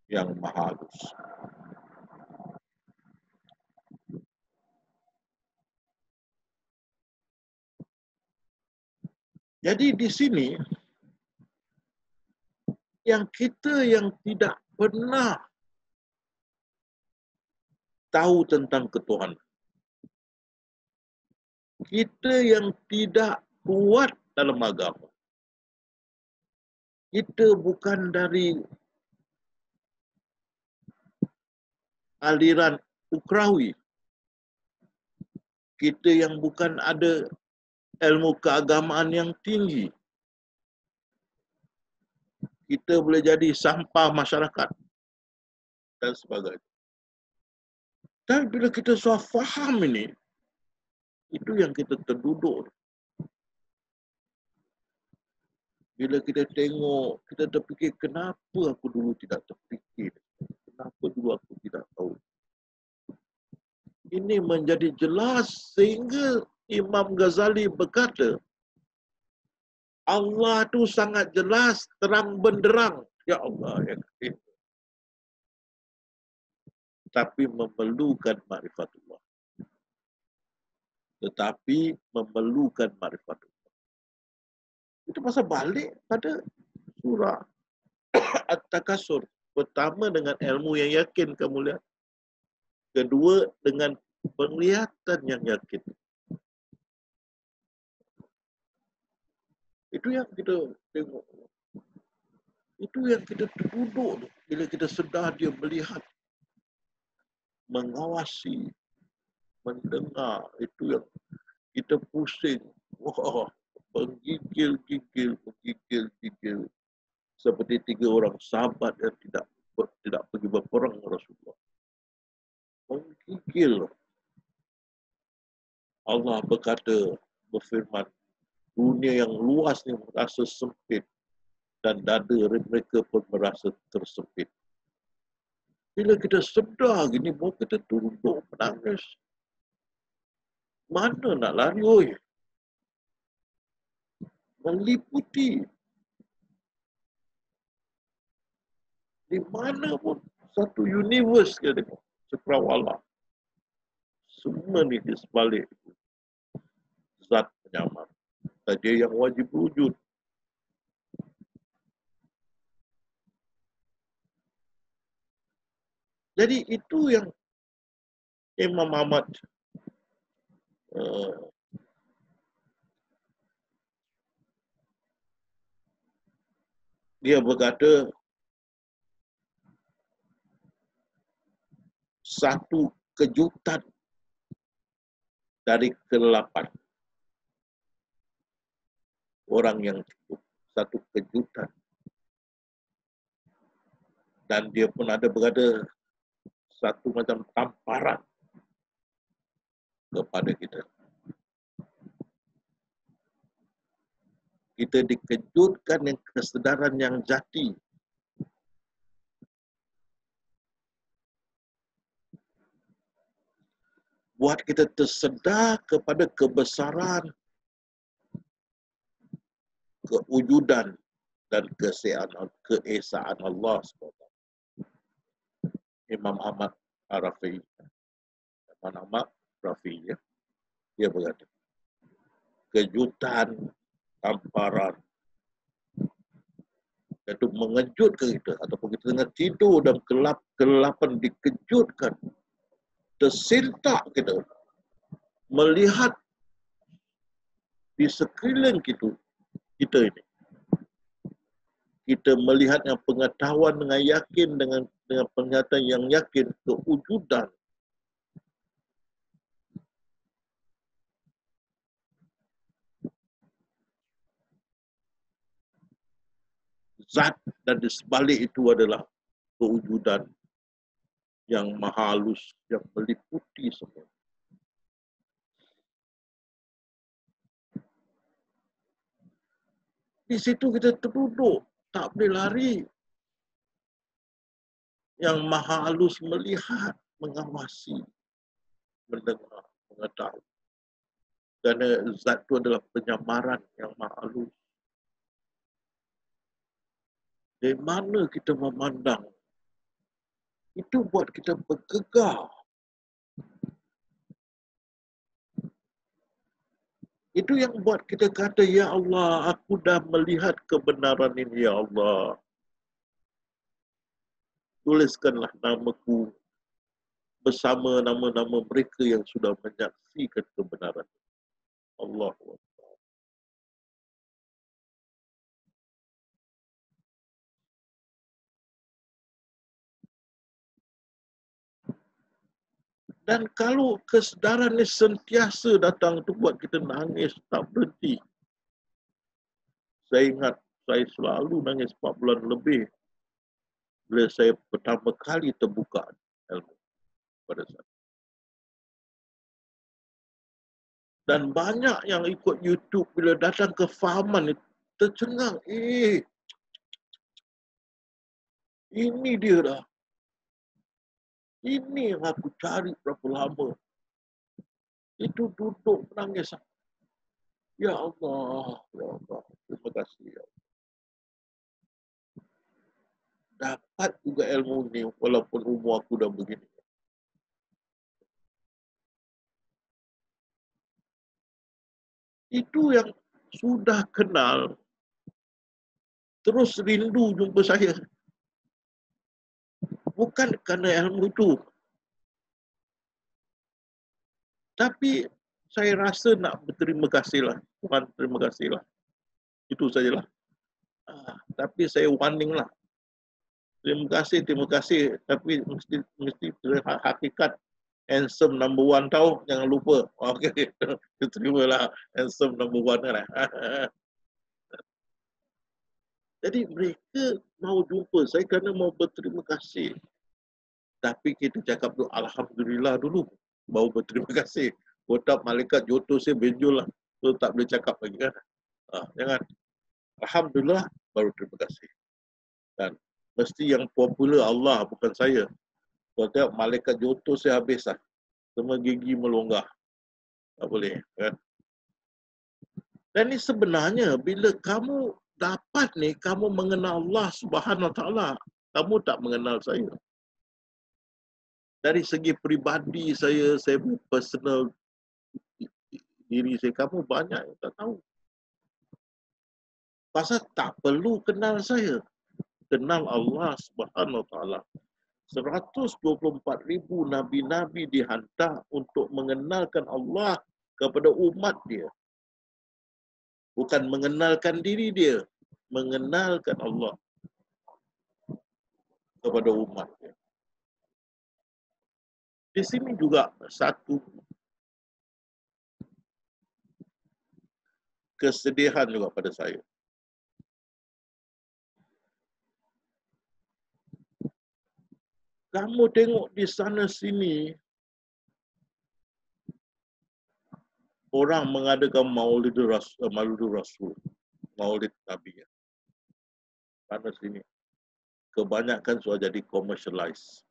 yang maha halus. Jadi di sini, yang kita yang tidak pernah tahu tentang ketuhanan, kita yang tidak kuat dalam agama, kita bukan dari aliran ukrawi, kita yang bukan ada ilmu keagamaan yang tinggi, kita boleh jadi sampah masyarakat dan sebagainya. Dan bila kita sudah faham ini, itu yang kita terduduk. Bila kita tengok, kita terfikir, kenapa aku dulu tidak terfikir? Kenapa dulu aku tidak tahu? Ini menjadi jelas sehingga Imam Ghazali berkata, Allah itu sangat jelas, terang benderang. Ya Allah, ya Allah. Tapi memerlukan ma'rifatullah. Tetapi memerlukan ma'rifatullah. Itu pasal balik pada surah At-Takasur. Pertama dengan ilmu yang yakin kamu lihat. Kedua dengan penglihatan yang yakin. Itu yang kita tengok. Itu yang kita terduduk bila kita sedar dia melihat, mengawasi, mendengar. Itu yang kita pusing. Wah, menggigil-gigil. Seperti 3 orang sahabat yang tidak pergi berperang dengan Rasulullah. Menggigil. Allah berfirman, dunia yang luas ni merasa sempit dan dada mereka pun merasa tersempit. Bila kita sedar gini, baru kita duduk menangis. Mana nak lari, oi? Meliputi. Di mana pun satu universe kita tengok. Cakrawala. Semua ni di sebalik zat penyamar. Dia yang wajib wujud. Jadi itu yang Imam Ahmad dia berkata, satu kejutan dari ke-8 orang yang cukup. Satu kejutan. Dan dia pun ada berkata satu macam tamparan kepada kita. Kita dikejutkan dengan kesedaran yang jati. Buat kita tersedar kepada kebesaran, kewujudan dan keesaan Allah SWT. Imam Ahmad Ar-Rafi'i. Imam Ahmad Rafi'i, ya. Dia berkata, kejutan, tamparan, itu mengejutkan kita. Ataupun kita tengah tidur dan kelapan dikejutkan. Tersentak kita melihat di sekeliling kita ini. Kita melihat yang pengetahuan dengan yakin, dengan penglihatan yang yakin, kewujudan. Zat dan di sebalik itu adalah kewujudan yang maha halus, yang meliputi semua. Di situ kita terduduk, tak boleh lari. Yang maha halus melihat, mengawasi, mendengar, mengetahui. Kerana zat itu adalah penyamaran yang maha halus. Dari mana kita memandang, itu buat kita bergegar. Itu yang buat kita kata, Ya Allah, aku dah melihat kebenaran ini, Ya Allah. Tuliskanlah namaku bersama nama-nama mereka yang sudah menyaksikan kebenaran. Allah. Dan kalau kesedaran ini sentiasa datang tu buat kita nangis tak berhenti. Saya ingat saya selalu nangis 4 bulan lebih bila saya pertama kali terbuka ilmu pada saat. Dan banyak yang ikut YouTube bila datang ke fahaman tercengang. Ini dia dah. Ini yang aku cari berapa lama. Itu duduk menangis. Ya Allah, ya Allah. Terima kasih. Ya Allah. Dapat juga ilmu ini walaupun umur aku dah begini. Itu yang sudah kenal terus rindu jumpa saya. Bukan kerana ilmu itu. Tapi saya rasa nak berterima kasihlah. Tuhan, terima kasihlah. Itu sajalah. Tapi saya warning lah. Terima kasih. Tapi mesti hakikat handsome number 1 tahu, jangan lupa. Okey, terimalah handsome number 1 kan. Jadi mereka mau jumpa saya kerana mau berterima kasih. Tapi kita cakap tu alhamdulillah dulu, baru berterima kasih. Otak malaikat jodoh saya benjol lah. So tak boleh cakap lagi kan. Jangan. Alhamdulillah, baru terima kasih. Dan mesti yang popular Allah, bukan saya. Kalau tengok malaikat jodoh saya habis lah. Semua gigi melonggah. Tak boleh kan. Dan ni sebenarnya bila kamu dapat ni, kamu mengenal Allah Subhanahu Wa Taala. Kamu tak mengenal saya. Dari segi peribadi saya personal diri saya, kamu banyak yang tak tahu. Pasal tak perlu kenal saya. Kenal Allah Subhanahu Wa Taala. 124,000 nabi-nabi dihantar untuk mengenalkan Allah kepada umat dia. Bukan mengenalkan diri dia, mengenalkan Allah kepada umat dia. Di sini juga satu kesedihan juga pada saya. Kamu tengok di sana sini orang mengadakan Maulid Rasul, Maulid Nabi. Sana sini kebanyakan sudah jadi commercialized.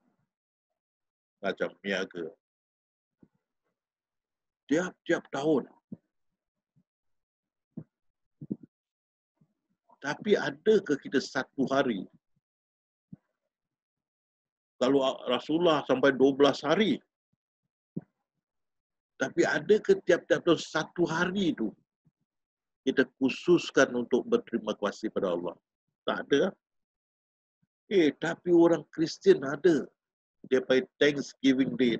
Macam niaga. Tiap tahun. Tapi adakah kita satu hari? Kalau Rasulullah sampai 12 hari. Tapi adakah tiap-tiap tahun satu hari itu kita khususkan untuk berterima kasih pada Allah? Tak ada. Tapi orang Kristian ada. Dia panggil Thanksgiving Day.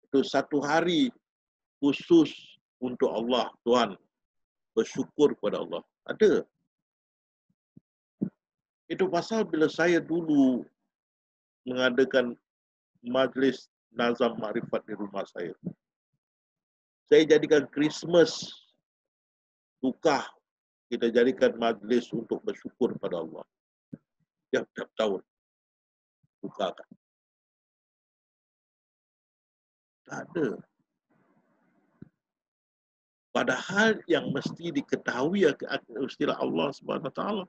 Itu satu hari khusus untuk Allah, Tuhan. Bersyukur kepada Allah. Ada. Itu pasal bila saya dulu mengadakan majlis nazam makrifat di rumah saya. Saya jadikan Christmas tukar. Kita jadikan majlis untuk bersyukur kepada Allah. Tiap-tiap tahun. Tukarkan. Tak ada. Padahal yang mesti diketahui istilah Allah SWT.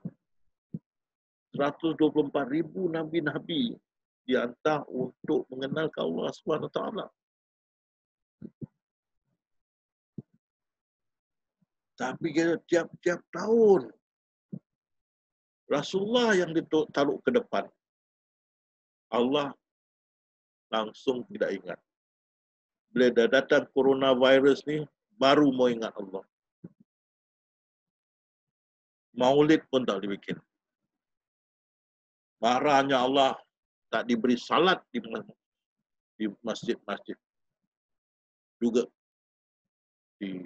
124,000 nabi-nabi dihantar untuk mengenalkan Allah SWT. Tapi kita tiap-tiap tahun Rasulullah yang ditaruh ke depan. Allah langsung tidak ingat. Bila dah datang coronavirus ni, baru mau ingat Allah. Maulid pun tak dibikin. Marahnya Allah tak diberi salat di masjid-masjid. Juga di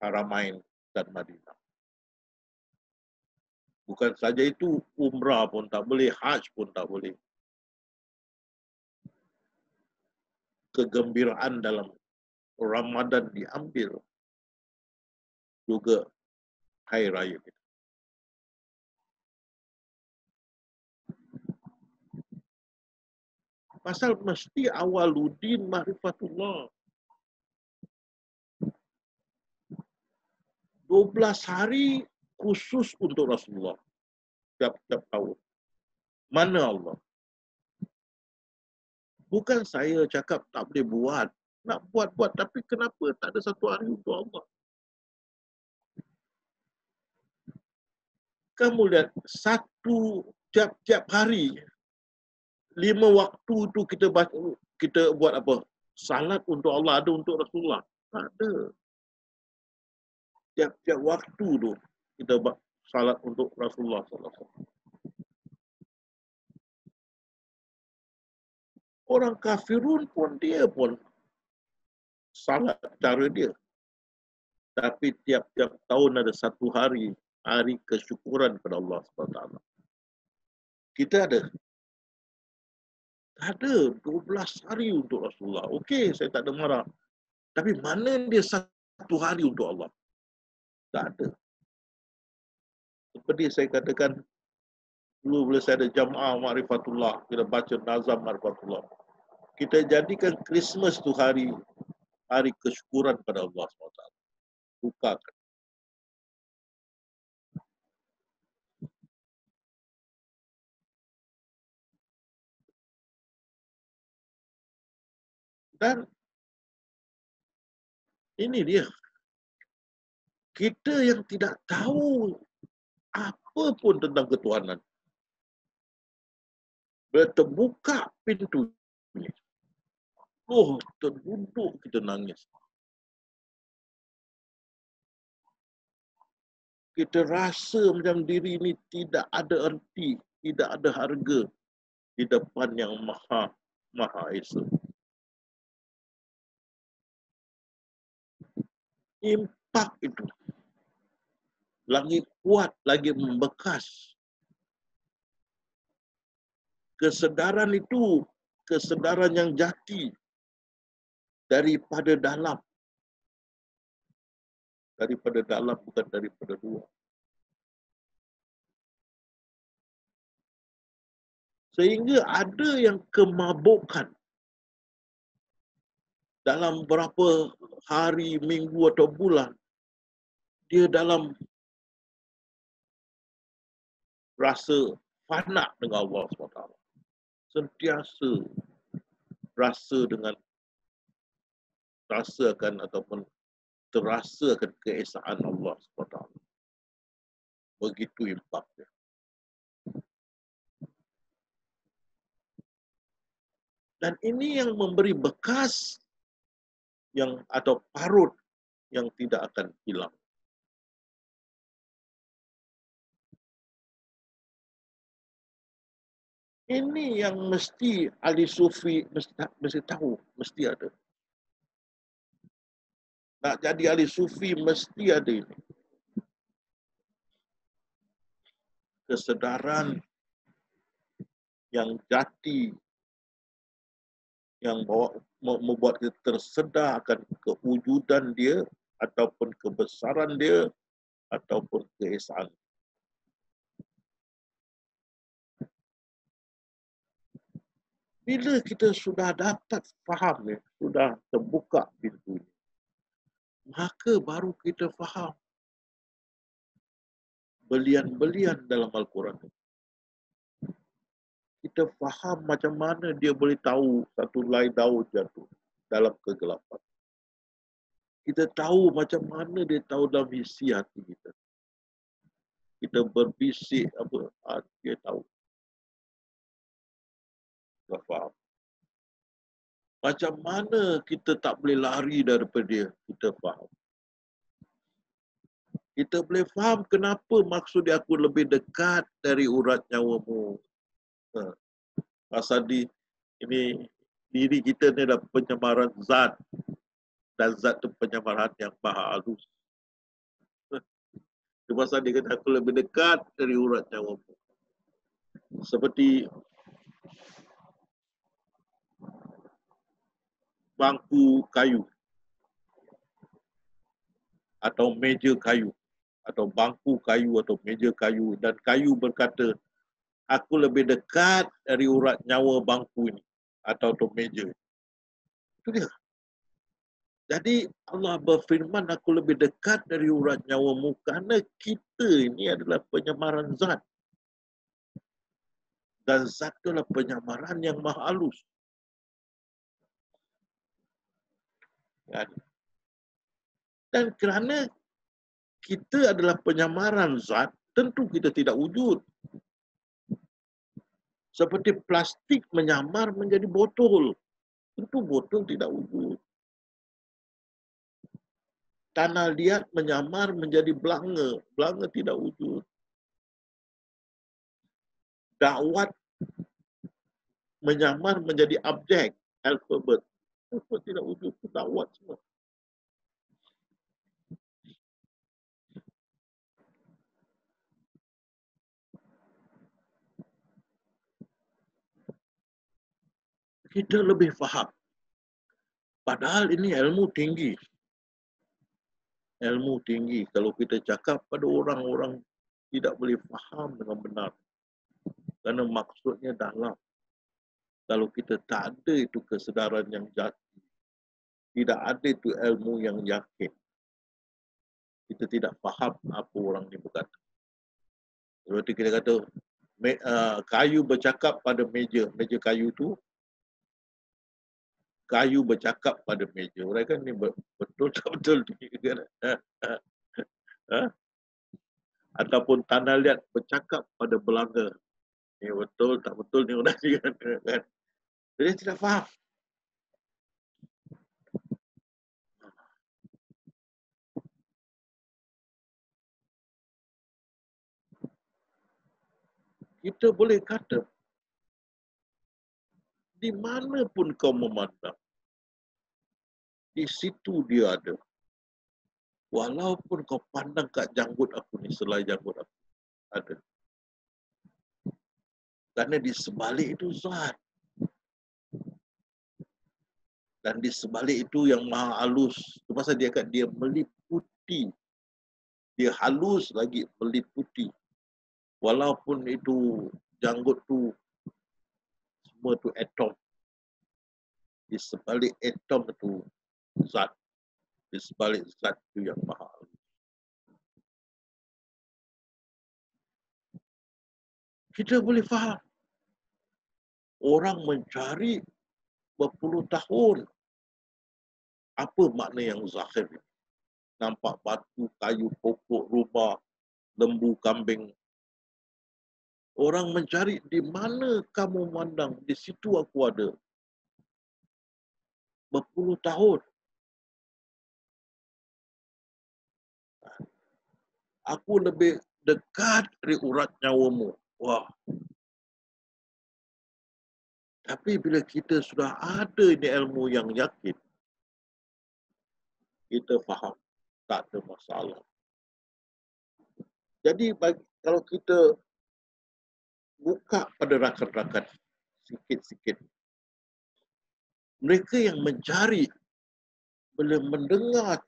Haramain dan Madinah. Bukan saja itu, umrah pun tak boleh, haj pun tak boleh. Kegembiraan dalam Ramadan diambil. Juga hari raya kita. Pasal mesti awaludin ma'rifatullah. 12 hari khusus untuk Rasulullah. Tiap-tiap tahun. Mana Allah? Bukan saya cakap tak boleh buat. Nak buat-buat, tapi kenapa tak ada satu hari untuk Allah? Kamu lihat, satu tiap-tiap hari, 5 waktu tu kita buat apa? Salat untuk Allah, ada untuk Rasulullah. Tak ada. Tiap-tiap waktu tu kita buat salat untuk Rasulullah SAW. Orang kafirun pun dia pun salat cara dia. Tapi tiap-tiap tahun ada satu hari kesyukuran kepada Allah SWT. Kita ada. Ada 12 hari untuk Rasulullah. Okey, saya tak ada marah. Tapi mana dia satu hari untuk Allah? Tak ada. Seperti saya katakan, dulu bila saya ada jamaah Ma'rifatullah, kita baca nazam Ma'rifatullah. Kita jadikan Christmas tu hari kesyukuran pada Allah SWT. Bukakan. Dan ini dia. Kita yang tidak tahu apa pun tentang ketuhanan. Bila terbuka pintu ini, terduduk kita nangis. Kita rasa macam diri ini tidak ada arti, tidak ada harga di depan yang Maha Esa. Impak itu lagi kuat, lagi membekas. Kesedaran itu, kesedaran yang jati daripada dalam. Daripada dalam, bukan daripada luar. Sehingga ada yang kemabukan dalam berapa hari, minggu atau bulan, dia dalam rasa fana dengan Allah SWT. Sentiasa rasakan ataupun terasakan keesaan Allah SWT. Begitu impaknya. Dan ini yang memberi bekas yang atau parut yang tidak akan hilang. Ini yang mesti ahli sufi mesti tahu, mesti ada. Nak jadi ahli sufi mesti ada ini. Kesedaran yang jati, yang membuat kita tersedar akan kewujudan dia, ataupun kebesaran dia, ataupun keesaan. Bila kita sudah dapat faham, sudah terbuka pintunya, maka baru kita faham belian-belian dalam Al-Quran. Kita faham macam mana dia boleh tahu satu helai daun jatuh dalam kegelapan. Kita tahu macam mana dia tahu dalam isi hati kita. Kita berbisik apa, dia tahu. Tak faham. Macam mana kita tak boleh lari daripada dia, kita faham. Kita boleh faham kenapa maksud dia aku lebih dekat dari urat nyawamu. Pasal ini diri kita ni adalah penyamaran zat. Dan zat itu penyamaran yang maha halus. Itu pasal dia kata aku lebih dekat dari urat nyawamu. Seperti bangku kayu atau meja kayu atau bangku kayu atau meja kayu, dan kayu berkata, aku lebih dekat dari urat nyawa bangku ini atau meja. Itu dia. Jadi Allah berfirman, aku lebih dekat dari urat nyawamu kerana kita ini adalah penyamaran zat. Dan zat itu adalah penyamaran yang maha halus. Dan kerana kita adalah penyamaran zat, tentu kita tidak wujud. Seperti plastik menyamar menjadi botol. Tentu botol tidak wujud. Tanah liat menyamar menjadi belanga. Belanga tidak wujud. Dakwat menyamar menjadi objek. Alfabet. Alfabet tidak wujud. Dakwat semua. Kita lebih faham. Padahal ini ilmu tinggi. Ilmu tinggi. Kalau kita cakap pada orang-orang tidak boleh faham dengan benar. Kerana maksudnya dalam. Kalau kita tak ada itu kesedaran yang jati, tidak ada itu ilmu yang yakin, kita tidak faham apa orang ni berkata. Seperti kita kata, kayu bercakap pada meja. Meja kayu tu, kayu bercakap pada meja. Orang kan ni betul tak betul ni kan? Ataupun tanah liat bercakap pada belanga. Ni betul tak betul ni orang ni kan? Jadi tidak faham. Kita boleh kata, di mana pun kau memandang, di situ dia ada. Walaupun kau pandang kat janggut aku ni, selai janggut aku, ada. Kerana di sebalik itu zat. Dan di sebalik itu yang maha halus. Itu pasal dia kata dia meliputi. Dia halus lagi meliputi. Walaupun itu janggut tu, semua tu atom. Di sebalik atom itu zat. Di sebalik zat itu yang maha halus. Kita boleh faham. Orang mencari berpuluh tahun. Apa makna yang zahir? Nampak batu, kayu, pokok, rumah, lembu, kambing. Orang mencari di mana kamu memandang, di situ aku ada. Berpuluh tahun. Aku lebih dekat dari urat nyawamu. Wah. Tapi bila kita sudah ada ini ilmu yang yakin, kita faham. Tak ada masalah. Jadi kalau kita buka pada rakan-rakan sikit-sikit, mereka yang mencari, bila mendengar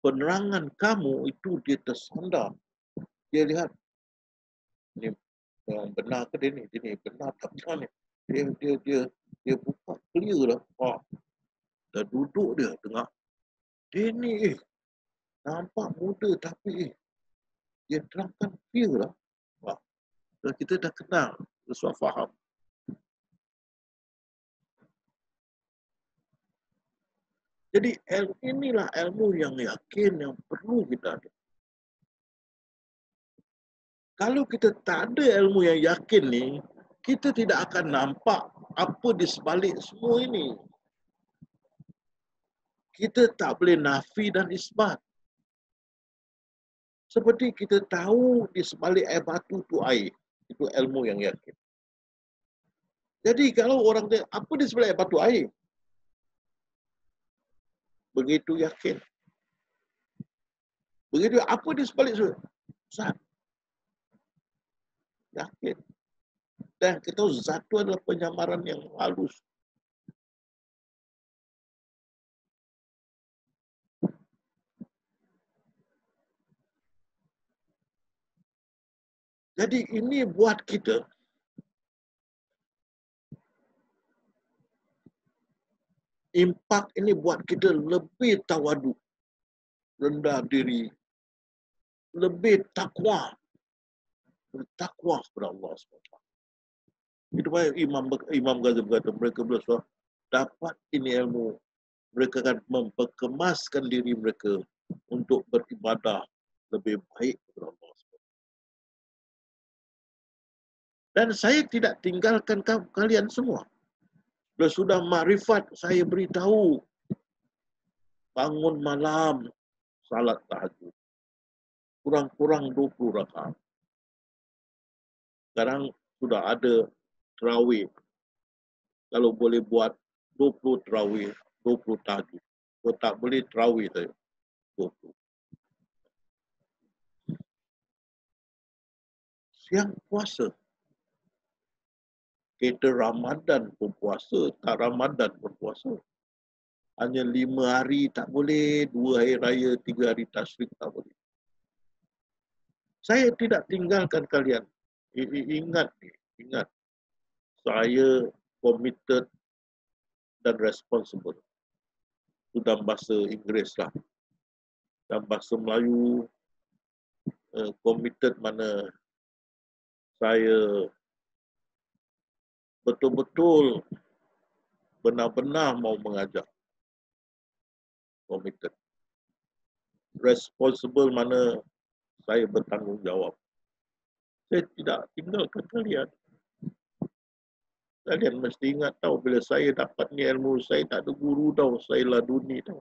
penerangan kamu itu, dia tersandar. Dia lihat, ni yang benar ke dia ni? Dia ni benar tak benar ni? Dia buka clear lah. Dah duduk dia tengah. Dia ni nampak muda tapi dia terangkan clear lah. Kita dah kenal, kita faham. Jadi inilah ilmu yang yakin yang perlu kita ada. Kalau kita tak ada ilmu yang yakin ni, kita tidak akan nampak apa di sebalik semua ini. Kita tak boleh nafi dan isbat. Seperti kita tahu di sebalik air batu tu air. Itu ilmu yang yakin. Jadi kalau orang tanya, apa di sebalik air batu air? Begitu yakin. Begitu apa di sebalik itu? Zat. Yakin. Dan kita tahu zat itu adalah penyamaran yang halus. Jadi ini buat kita impak ini buat kita lebih tawadu, rendah diri, lebih takwa, bertakwa kepada Allah SWT. Itu why Imam Ghazali berkata mereka berdoa dapat ini ilmu, mereka akan memperkemaskan diri mereka untuk beribadah lebih baik kepada Allah SWT. Dan saya tidak tinggalkan kalian semua. Bila sudah makrifat, saya beritahu bangun malam salat tahajud. Kurang-kurang 20 rakaat. Sekarang sudah ada tarawih. Kalau boleh buat 20 tarawih, 20 tahajud. Kalau tak boleh tarawih saja, 20. Siang puasa. Kita Ramadan pun puasa, tak Ramadan pun puasa. Hanya 5 hari tak boleh, 2 hari raya, 3 hari tasyrik tak boleh. Saya tidak tinggalkan kalian. Ingat. Saya committed dan responsible. Itu dalam bahasa Inggeris lah. Dalam bahasa Melayu, committed mana saya betul-betul benar-benar mau mengajar. Committed. Responsible mana saya bertanggungjawab. Saya tidak tinggalkan kalian. Kalian mesti ingat tahu bila saya dapat ni ilmu, saya tak ada guru tahu, saya laduni tahu.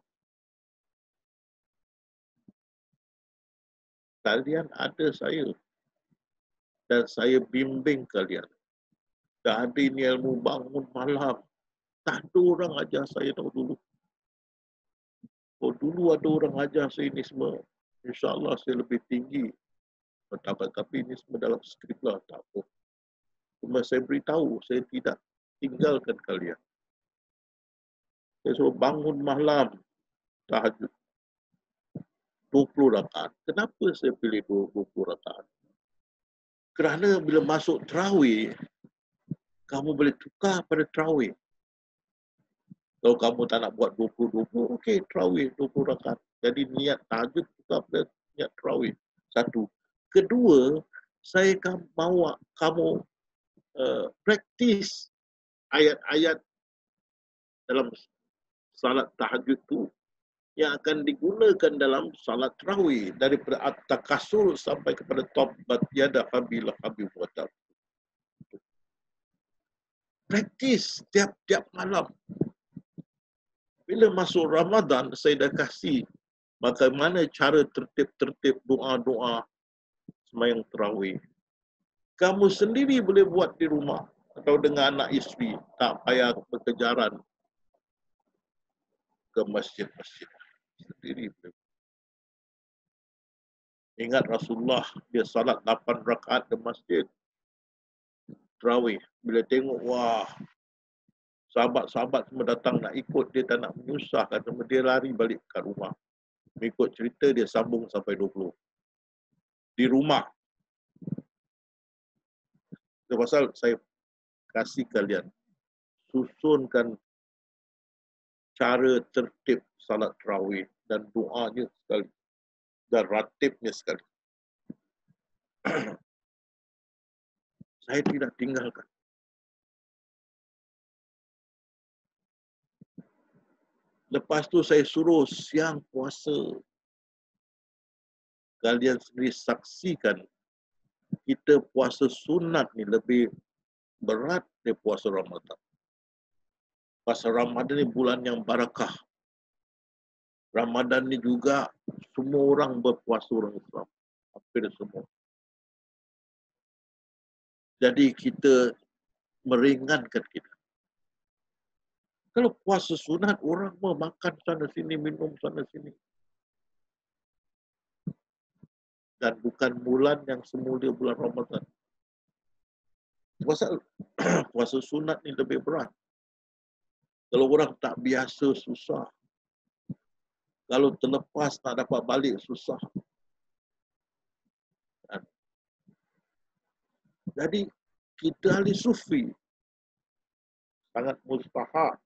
Kalian ada saya. Dan saya bimbing kalian. Tak ada ni ilmu bangun malam. Tak ada orang ajar saya tahu dulu. Oh, dulu ada orang ajar saya ni semua. InsyaAllah saya lebih tinggi. Tapi ini semua dalam skrip lah. Tak apa. Cuma saya beritahu, saya tidak tinggalkan kalian. Saya suruh bangun malam. Tahajud. 20 rakaat. Kenapa saya pilih 20 rakaat? Kerana bila masuk tarawih, kamu boleh tukar pada tarawih. Kalau kamu tak nak buat 20-20, okey, tarawih 20 rakaat. Jadi niat tahajud tukar pada niat tarawih. Satu. Kedua, saya mahu kamu praktis ayat-ayat dalam salat tahajud tu yang akan digunakan dalam salat tarawih daripada at-takasur sampai kepada tabbat yada habil habib wa tab. Praktis tiap-tiap malam. Bila masuk Ramadan, saya dah kasih bagaimana cara tertib-tertib doa-doa sembahyang tarawih. Kamu sendiri boleh buat di rumah atau dengan anak isteri. Tak payah berkejaran ke masjid-masjid. Sendiri boleh. Ingat Rasulullah, dia salat 8 rakaat di masjid. Tarawih. Bila tengok, wah, sahabat-sahabat semua datang nak ikut, dia tak nak menyusahkan. Dia lari balik ke rumah. Mengikut cerita, dia sambung sampai 20. Di rumah. Itu pasal saya kasih kalian susunkan cara tertib salat tarawih dan doanya sekali dan ratibnya sekali. Saya tidak tinggalkan. Lepas tu saya suruh siang puasa. Kalian sendiri saksikan kita puasa sunat ni lebih berat dari puasa Ramadan. Puasa Ramadan ni bulan yang barakah. Ramadan ni juga semua orang berpuasa orang Islam. Hampir semua. Jadi kita meringankan kita. Kalau puasa sunat, orang mau makan sana sini, minum sana sini. Dan bukan bulan yang semula bulan Ramadan. Puasa sunat ni lebih berat. Kalau orang tak biasa, susah. Kalau terlepas, tak dapat balik, susah. Jadi, kita ahli sufi sangat mustahak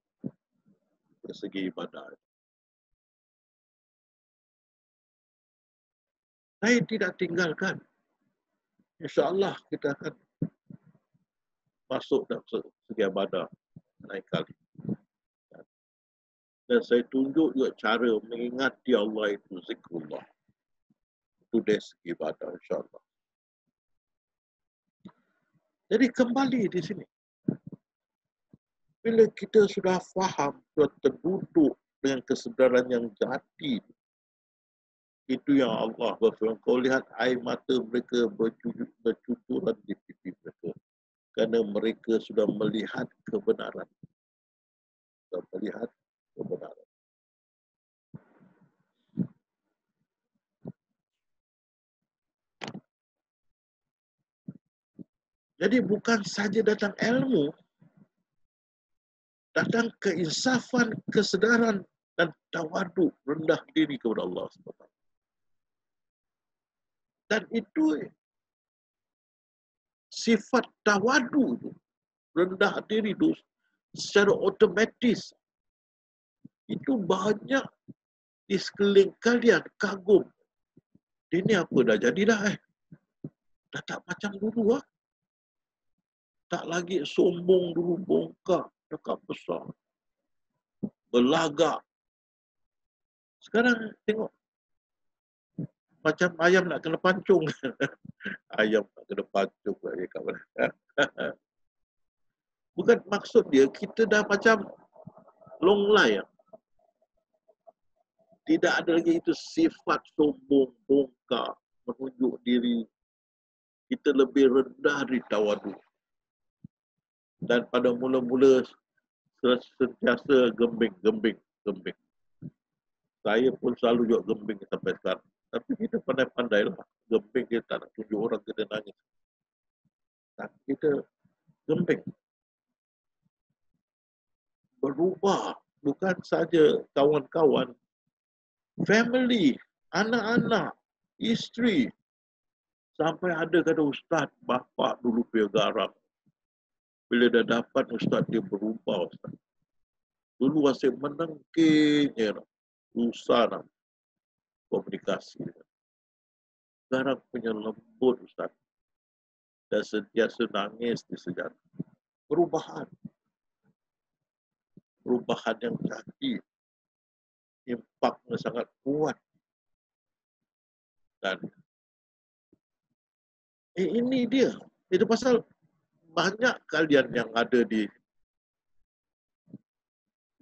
dari segi ibadah. Saya tidak tinggalkan. InsyaAllah kita akan masuk dalam segi ibadah lain kali. Dan saya tunjuk juga cara mengingati Allah itu zikrullah. Itu dari segi ibadah insyaAllah. Jadi kembali di sini. Bila kita sudah faham, sudah terduduk dengan kesedaran yang jati, itu yang Allah berfirman, kau lihat air mata mereka bercucuran di pipi mereka. Kerana mereka sudah melihat kebenaran. Sudah melihat kebenaran. Jadi bukan saja datang ilmu, datang keinsafan, kesedaran dan tawaduk, rendah diri kepada Allah SWT. Dan itu sifat tawadu itu, rendah diri itu secara otomatis itu banyak di sekeliling kalian kagum. Ini apa dah jadi dah Dah tak macam dulu lah. Tak lagi sombong dulu, bongkak, cakap besar. Belagak. Sekarang tengok macam ayam nak kena pancung. Ayam nak kena pancung lagi kat mana. Bukan maksud dia, kita dah macam long line. Tidak ada lagi itu sifat sombong, bongkak, menunjuk diri. Kita lebih rendah dari tawadu. Dan pada mula-mula sentiasa gembing. Saya pun selalu juga gembing sampai sekarang. Tapi kita pandai-pandai lah. Gembing dia tak nak tunjuk orang kita nangis. Tapi kita gembing. Berubah. Bukan saja kawan-kawan. Family. Anak-anak. Isteri. Sampai ada kata ustaz, bapak dulu punya garang. Bila dah dapat ustaz, dia berubah ustaz. Dulu asyik menengking. Susah nak komunikasi. Sekarang punya lembut ustaz. Dan sentiasa nangis di sejarah. Perubahan. Perubahan yang jati. Impaknya sangat kuat. Dan ini dia. Itu pasal banyak kalian yang ada di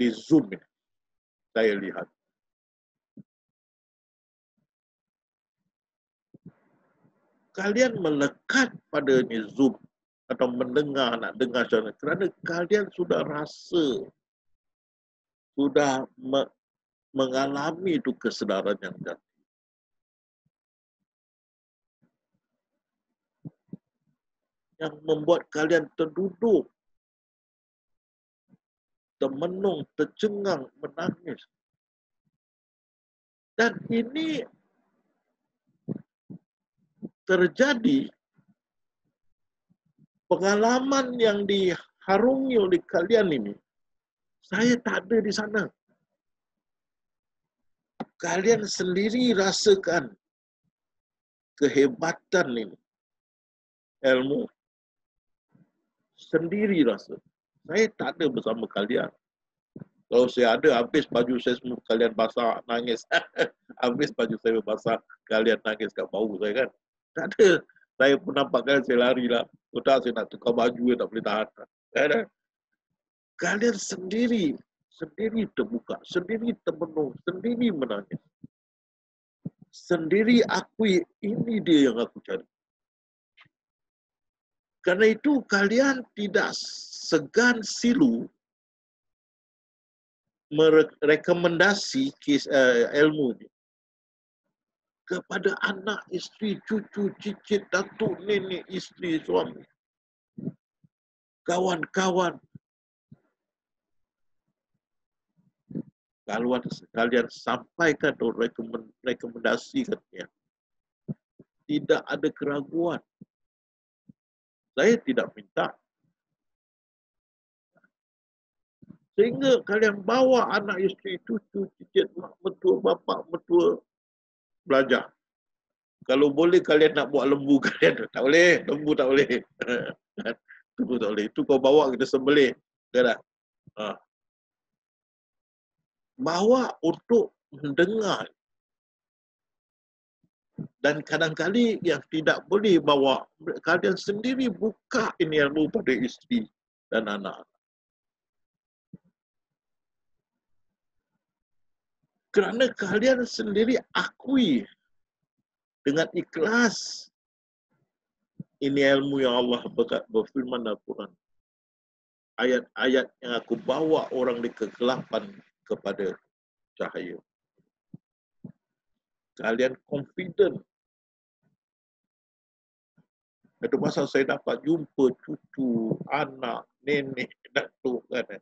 Zoom ini. Saya lihat. Kalian melekat pada ni Zoom atau mendengar, nak dengar channel kerana kalian sudah rasa, sudah mengalami itu kesedaran yang jati. Yang membuat kalian terduduk, termenung, tercengang, menangis. Dan ini terjadi pengalaman yang diharungi oleh kalian ini. Saya tak ada di sana. Kalian sendiri rasakan kehebatan ini. Ilmu. Sendiri rasa. Saya tak ada bersama kalian. Kalau saya ada, habis baju saya semua kalian basah, nangis. Habis baju saya basah, kalian nangis kat bau saya kan. Tak ada. Saya pun nampak kalian, saya lari lah. Udah saya nak tukar baju, tak boleh tahan. Tak ada. Kalian sendiri terbuka, sendiri termenung, sendiri menangis. Sendiri akui, ini dia yang aku cari. Karena itu kalian tidak segan silu merekomendasi ilmu ini kepada anak, isteri, cucu, cicit, datuk, nenek, isteri, suami, kawan-kawan. Kalau kalian sampaikan atau rekomendasikannya, tidak ada keraguan. Saya tidak minta. Sehingga kalian bawa anak, isteri, cucu, cicit, mak mertua, bapak mertua belajar. Kalau boleh kalian nak buat lembu kalian, tak boleh. Lembu tak boleh. Itu tak boleh. Itu kau bawa kita sembelih. Kan? Bawa untuk mendengar. Dan kadang-kali yang tidak boleh bawa, kalian sendiri buka ini ilmu pada isteri dan anak. Kerana kalian sendiri akui dengan ikhlas ini ilmu yang Allah berfirman dalam Quran. Ayat-ayat yang aku bawa orang di kegelapan kepada cahaya. Kalian confident. Itu pasal saya dapat jumpa cucu, anak, nenek, datuk kan.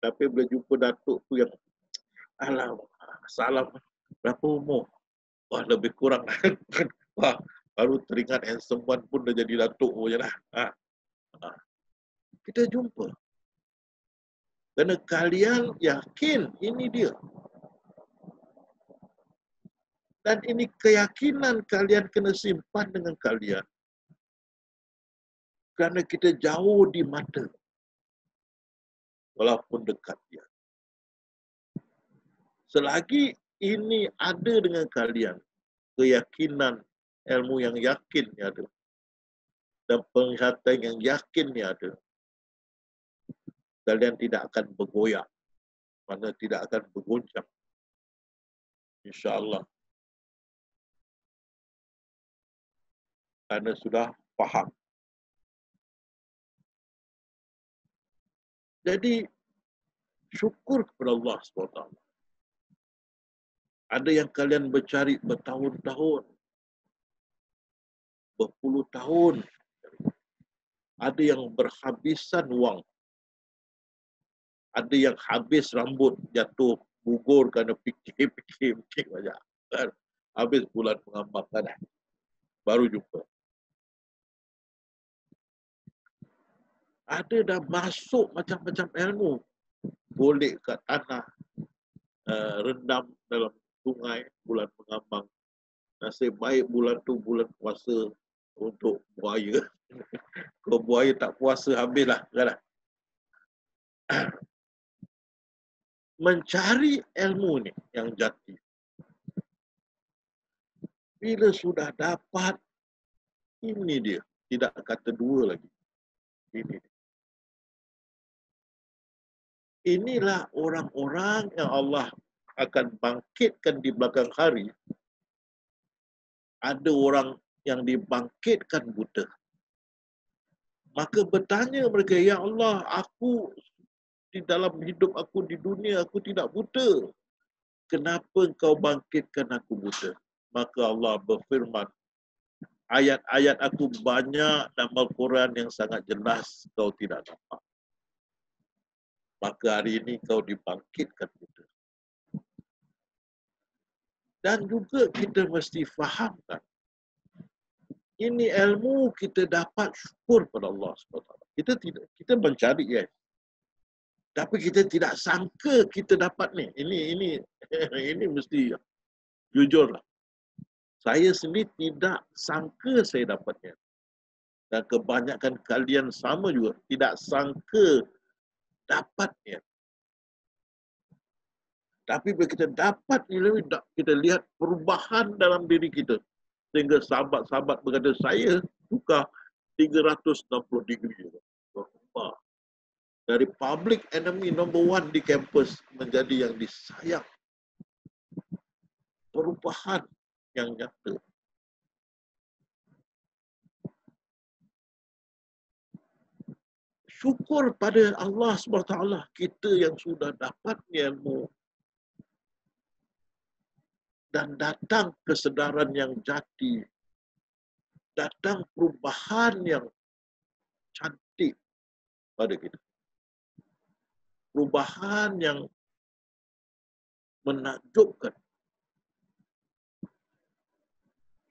Tapi bila jumpa datuk tu yang alam, salam, berapa umur? Wah, lebih kurang. Wah, baru teringat handsome one pun dah jadi datuk je lah. Kita jumpa. Kerana kalian yakin ini dia. Dan ini keyakinan kalian kena simpan dengan kalian. Kerana kita jauh di mata. Walaupun dekat dia. Selagi ini ada dengan kalian, keyakinan, ilmu yang yakin ni ada. Dan penglihatan yang yakin ni ada. Kalian tidak akan bergoyak. Mana tidak akan bergoncang. InsyaAllah. Kerana sudah faham. Jadi, syukur kepada Allah SWT. Ada yang kalian bercari bertahun-tahun. Berpuluh tahun. Ada yang berhabisan wang. Ada yang habis rambut jatuh gugur kerana fikir banyak. Habis bulan pengambang kan. Baru jumpa. Ada dah masuk macam-macam ilmu. Golek kat tanah. Rendam dalam sungai bulan pengambang. Nasib baik bulan tu bulan puasa untuk buaya. Kalau buaya tak puasa habislah. Kan? Mencari ilmu ni yang jati. Bila sudah dapat, ini dia. Tidak kata dua lagi. Ini dia. Inilah orang-orang yang Allah akan bangkitkan di belakang hari. Ada orang yang dibangkitkan buta. Maka bertanya mereka, ya Allah, aku di dalam hidup aku di dunia, aku tidak buta. Kenapa engkau bangkitkan aku buta? Maka Allah berfirman, ayat-ayat aku banyak dalam Al-Quran yang sangat jelas kau tidak nampak. Maka hari ini kau dibangkitkan buta. Dan juga kita mesti fahamkan, ini ilmu kita dapat syukur pada Allah SWT. Kita mencari ya. Tapi kita tidak sangka kita dapat ni. Ini mesti jujurlah. Saya sendiri tidak sangka saya dapatnya. Dan kebanyakan kalian sama juga tidak sangka dapatnya. Tapi bila kita dapat ilmu, kita lihat perubahan dalam diri kita. Sehingga sahabat-sahabat berkata, saya tukar 360 degree. Berubah. Dari public enemy number 1 di kampus menjadi yang disayang. Perubahan yang nyata. Syukur pada Allah SWT, kita yang sudah dapat ilmu dan datang kesedaran yang jati, datang perubahan yang cantik pada kita. Perubahan yang menakjubkan.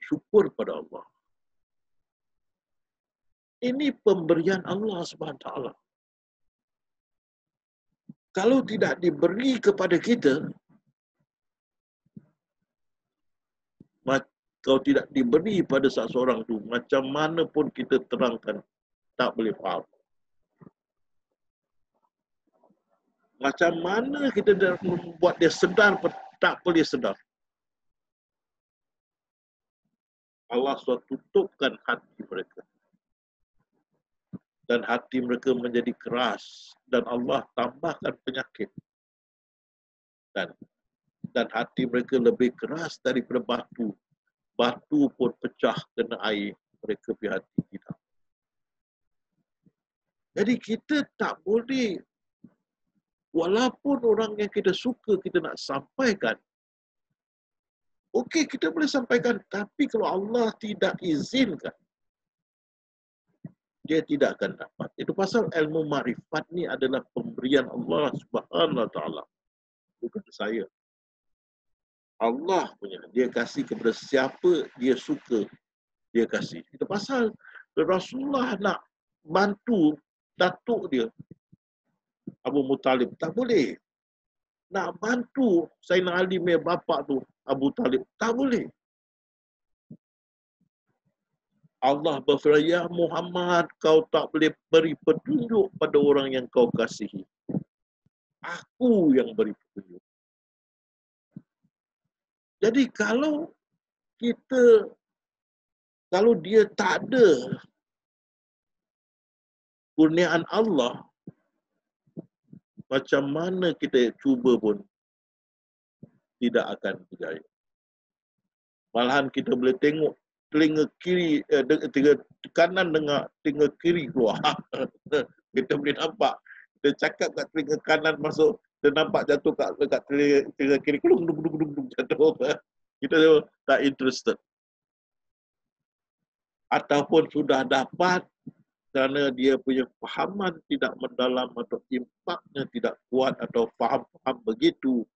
Syukur pada Allah. Ini pemberian Allah SWT. Kalau tidak diberi kepada kita, kalau tidak diberi pada seseorang itu, macam mana pun kita terangkan, tak boleh faham. Macam mana kita membuat dia sedar, tak boleh sedar. Allah SWT tutupkan hati mereka. Dan hati mereka menjadi keras. Dan Allah tambahkan penyakit. Dan hati mereka lebih keras daripada batu. Batu pun pecah kena air. Mereka punya hati tidak. Jadi kita tak boleh, walaupun orang yang kita suka kita nak sampaikan, okey, kita boleh sampaikan. Tapi kalau Allah tidak izinkan, dia tidak akan dapat. Itu pasal ilmu makrifat ni adalah pemberian Allah Subhanahu Wa Taala. Bukan saya. Allah punya. Dia kasih kepada siapa dia suka, dia kasih. Itu pasal Rasulullah nak bantu datuk dia, Abu Muttalib. Tak boleh. Nak bantu Sayyidina Ali punya bapa tu, Abu Talib. Tak boleh. Allah berfirman, ya Muhammad, kau tak boleh beri petunjuk pada orang yang kau kasihi. Aku yang beri petunjuk. Jadi kalau dia tak ada kurniaan Allah, macam mana kita cuba pun tidak akan berjaya. Malahan kita boleh tengok telinga kiri, telinga kanan dengar, telinga kiri keluar. Kita boleh nampak. Kita cakap kat telinga kanan masuk, kita nampak jatuh kat telinga kiri, kelung, jatuh. Kita tak interested. Ataupun sudah dapat, kerana dia punya fahaman tidak mendalam atau impaknya tidak kuat atau faham-faham begitu,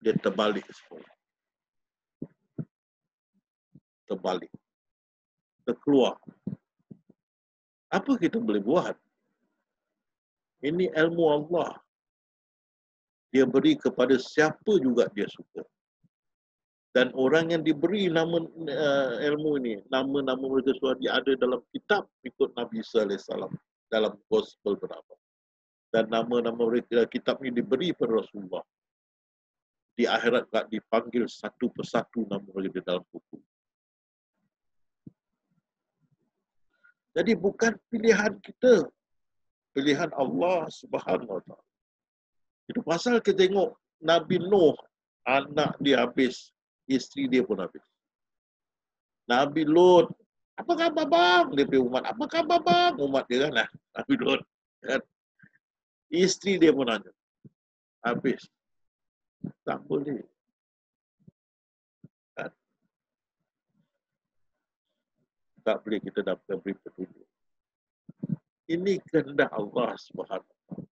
dia terbalik semua. Terbalik. Terkeluar. Apa kita boleh buat? Ini ilmu Allah. Dia beri kepada siapa juga dia suka. Dan orang yang diberi nama ilmu ini, nama-nama mereka semua dia ada dalam kitab ikut Nabi SAW dalam Gospel berapa. Dan nama-nama mereka kitab ini diberi kepada Rasulullah. Di akhirat tak dipanggil satu persatu nama mereka dalam buku. Jadi bukan pilihan kita, pilihan Allah Subhanahu Wa Taala. Itu pasal kita tengok Nabi Nuh, anak dia habis, isteri dia pun habis. Nabi Lut, apa khabar bang? Dia punya umat, apa khabar bang? Umat dia kan lah, Nabi Lut. Kan? Isteri dia pun habis. Tak boleh. Kan? Tak boleh kita dapat beri petunjuk. Ini kehendak Allah Subhanahu Wa Taala.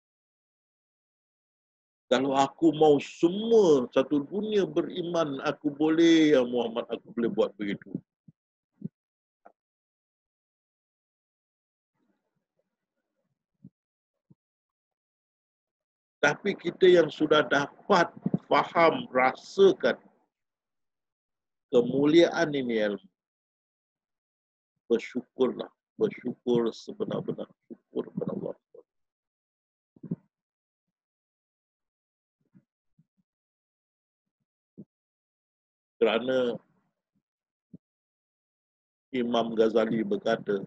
Kalau aku mau semua satu dunia beriman, aku boleh, ya Muhammad, aku boleh buat begitu. Tapi kita yang sudah dapat faham, rasakan kemuliaan ini ilmu, bersyukurlah. Bersyukur sebenar-benar syukur kepada Allah. Kerana Imam Ghazali berkata,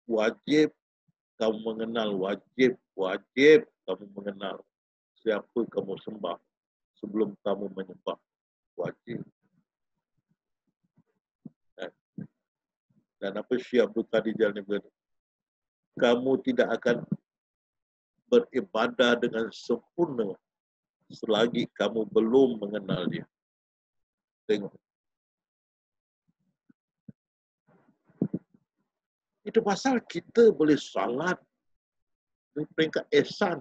wajib kamu mengenal, wajib kamu mengenal siapa kamu sembah sebelum kamu menyembah. Wajib. Dan apa Syekh Abdul Qadir Jalani berkata, kamu tidak akan beribadah dengan sempurna selagi kamu belum mengenal dia. Tengok. Itu pasal kita boleh salat di peringkat ihsan.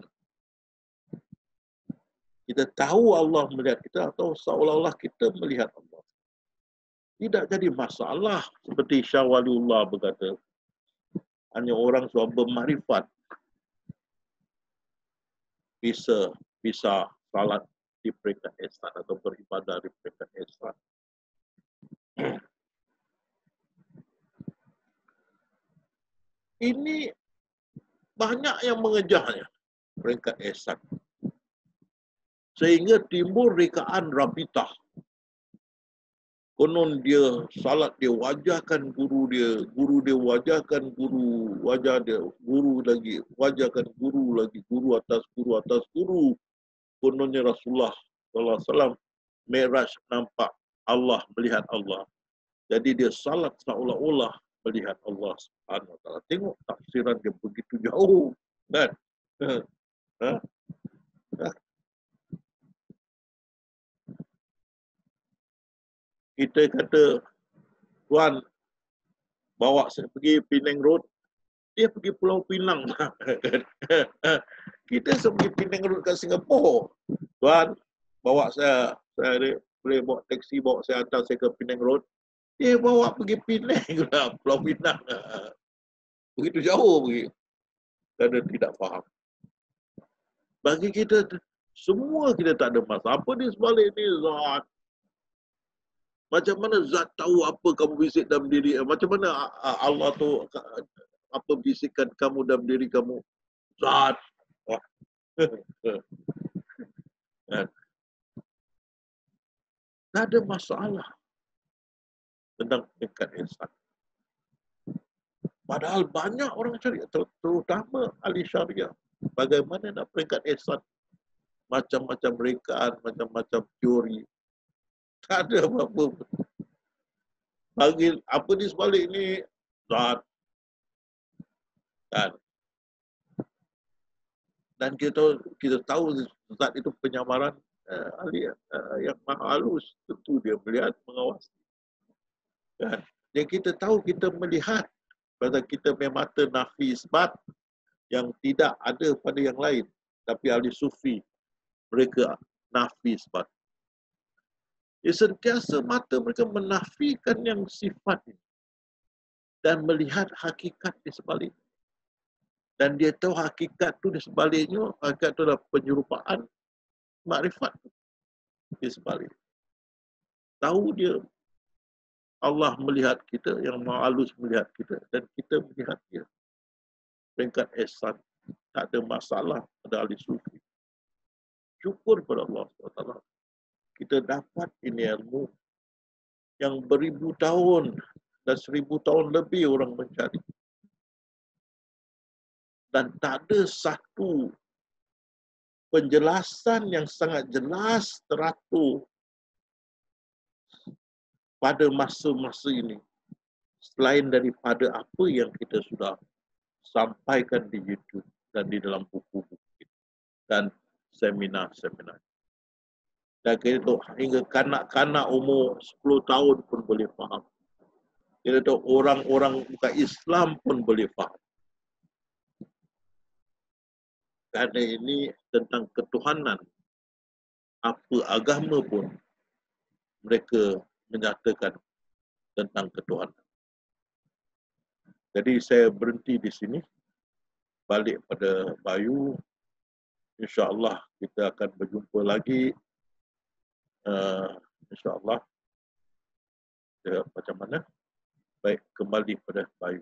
Kita tahu Allah melihat kita atau seolah-olah kita melihat Allah. Tidak jadi masalah seperti Syah Waliullah berkata, hanya orang yang bermakrifat bisa salat di peringkat ihsan atau beribadah di peringkat ihsan. Ini banyak yang mengejarnya peringkat ihsan. Sehingga timbul rekaan rabitah. Konon dia salat, dia wajahkan guru dia wajahkan guru, wajah dia, guru lagi, wajahkan guru lagi, guru atas guru. Kononnya Rasulullah SAW Mi'raj nampak Allah, melihat Allah. Jadi dia salat seolah-olah melihat Allah Subhanahu Wa Taala. Tengok tafsiran dia begitu jauh, kan? Kita kata, Tuan, bawa saya pergi Penang Road, dia pergi Pulau Pinang. Kita pergi Penang Road kat Singapura. Tuan, bawa saya boleh bawa taksi, bawa saya hantar saya ke Penang Road. Dia bawa pergi Penang lah, Pulau Pinang. Begitu jauh pergi. Kerana tidak faham. Bagi kita, semua kita tak ada masalah. Apa di sebalik ni, Zat? Macam mana Zat tahu apa kamu bisik dalam diri? Macam mana Allah tu apa bisikan kamu dalam diri kamu? Zat. Tak ada masalah tentang tingkat ihsan. Padahal banyak orang syariah, terutama ahli syariah. Bagaimana nak peringkat ihsan? Macam-macam rekaan, macam-macam teori. Tak ada apa-apa. Bagi apa di sebalik ni, Zat. Kan? Dan kita tahu Zat itu penyamaran ahli yang maha halus. Tentu dia melihat, mengawasi. Kan? Jadi kita tahu, kita melihat pada kita punya mata nafi isbat yang tidak ada pada yang lain. Tapi ahli sufi, mereka nafi isbat. Ya, sentiasa mata mereka menafikan yang sifat ini dan melihat hakikat di sebalik. Dan dia tahu hakikat tu di sebaliknya, hakikat tu adalah penyerupaan makrifat di sebalik. Tahu dia Allah melihat kita, yang Maha Halus melihat kita, dan kita melihat dia. Peringkat ihsan, tak ada masalah pada ahli sufi. Syukur pada Allah SWT. Kita dapat ini ilmu yang beribu tahun dan 1000 tahun lebih orang mencari. Dan tak ada satu penjelasan yang sangat jelas teratur pada masa-masa ini selain daripada apa yang kita sudah sampaikan di YouTube dan di dalam buku-buku dan seminar-seminar. Dan kita tahu hingga kanak-kanak umur 10 tahun pun boleh faham. Kita tahu orang-orang bukan Islam pun boleh faham. Kerana ini tentang ketuhanan. Apa agama pun mereka menyatakan tentang ketuhanan. Jadi saya berhenti di sini. Balik pada Bayu. InsyaAllah kita akan berjumpa lagi. InsyaAllah. Macam mana? Baik, kembali pada Bayu.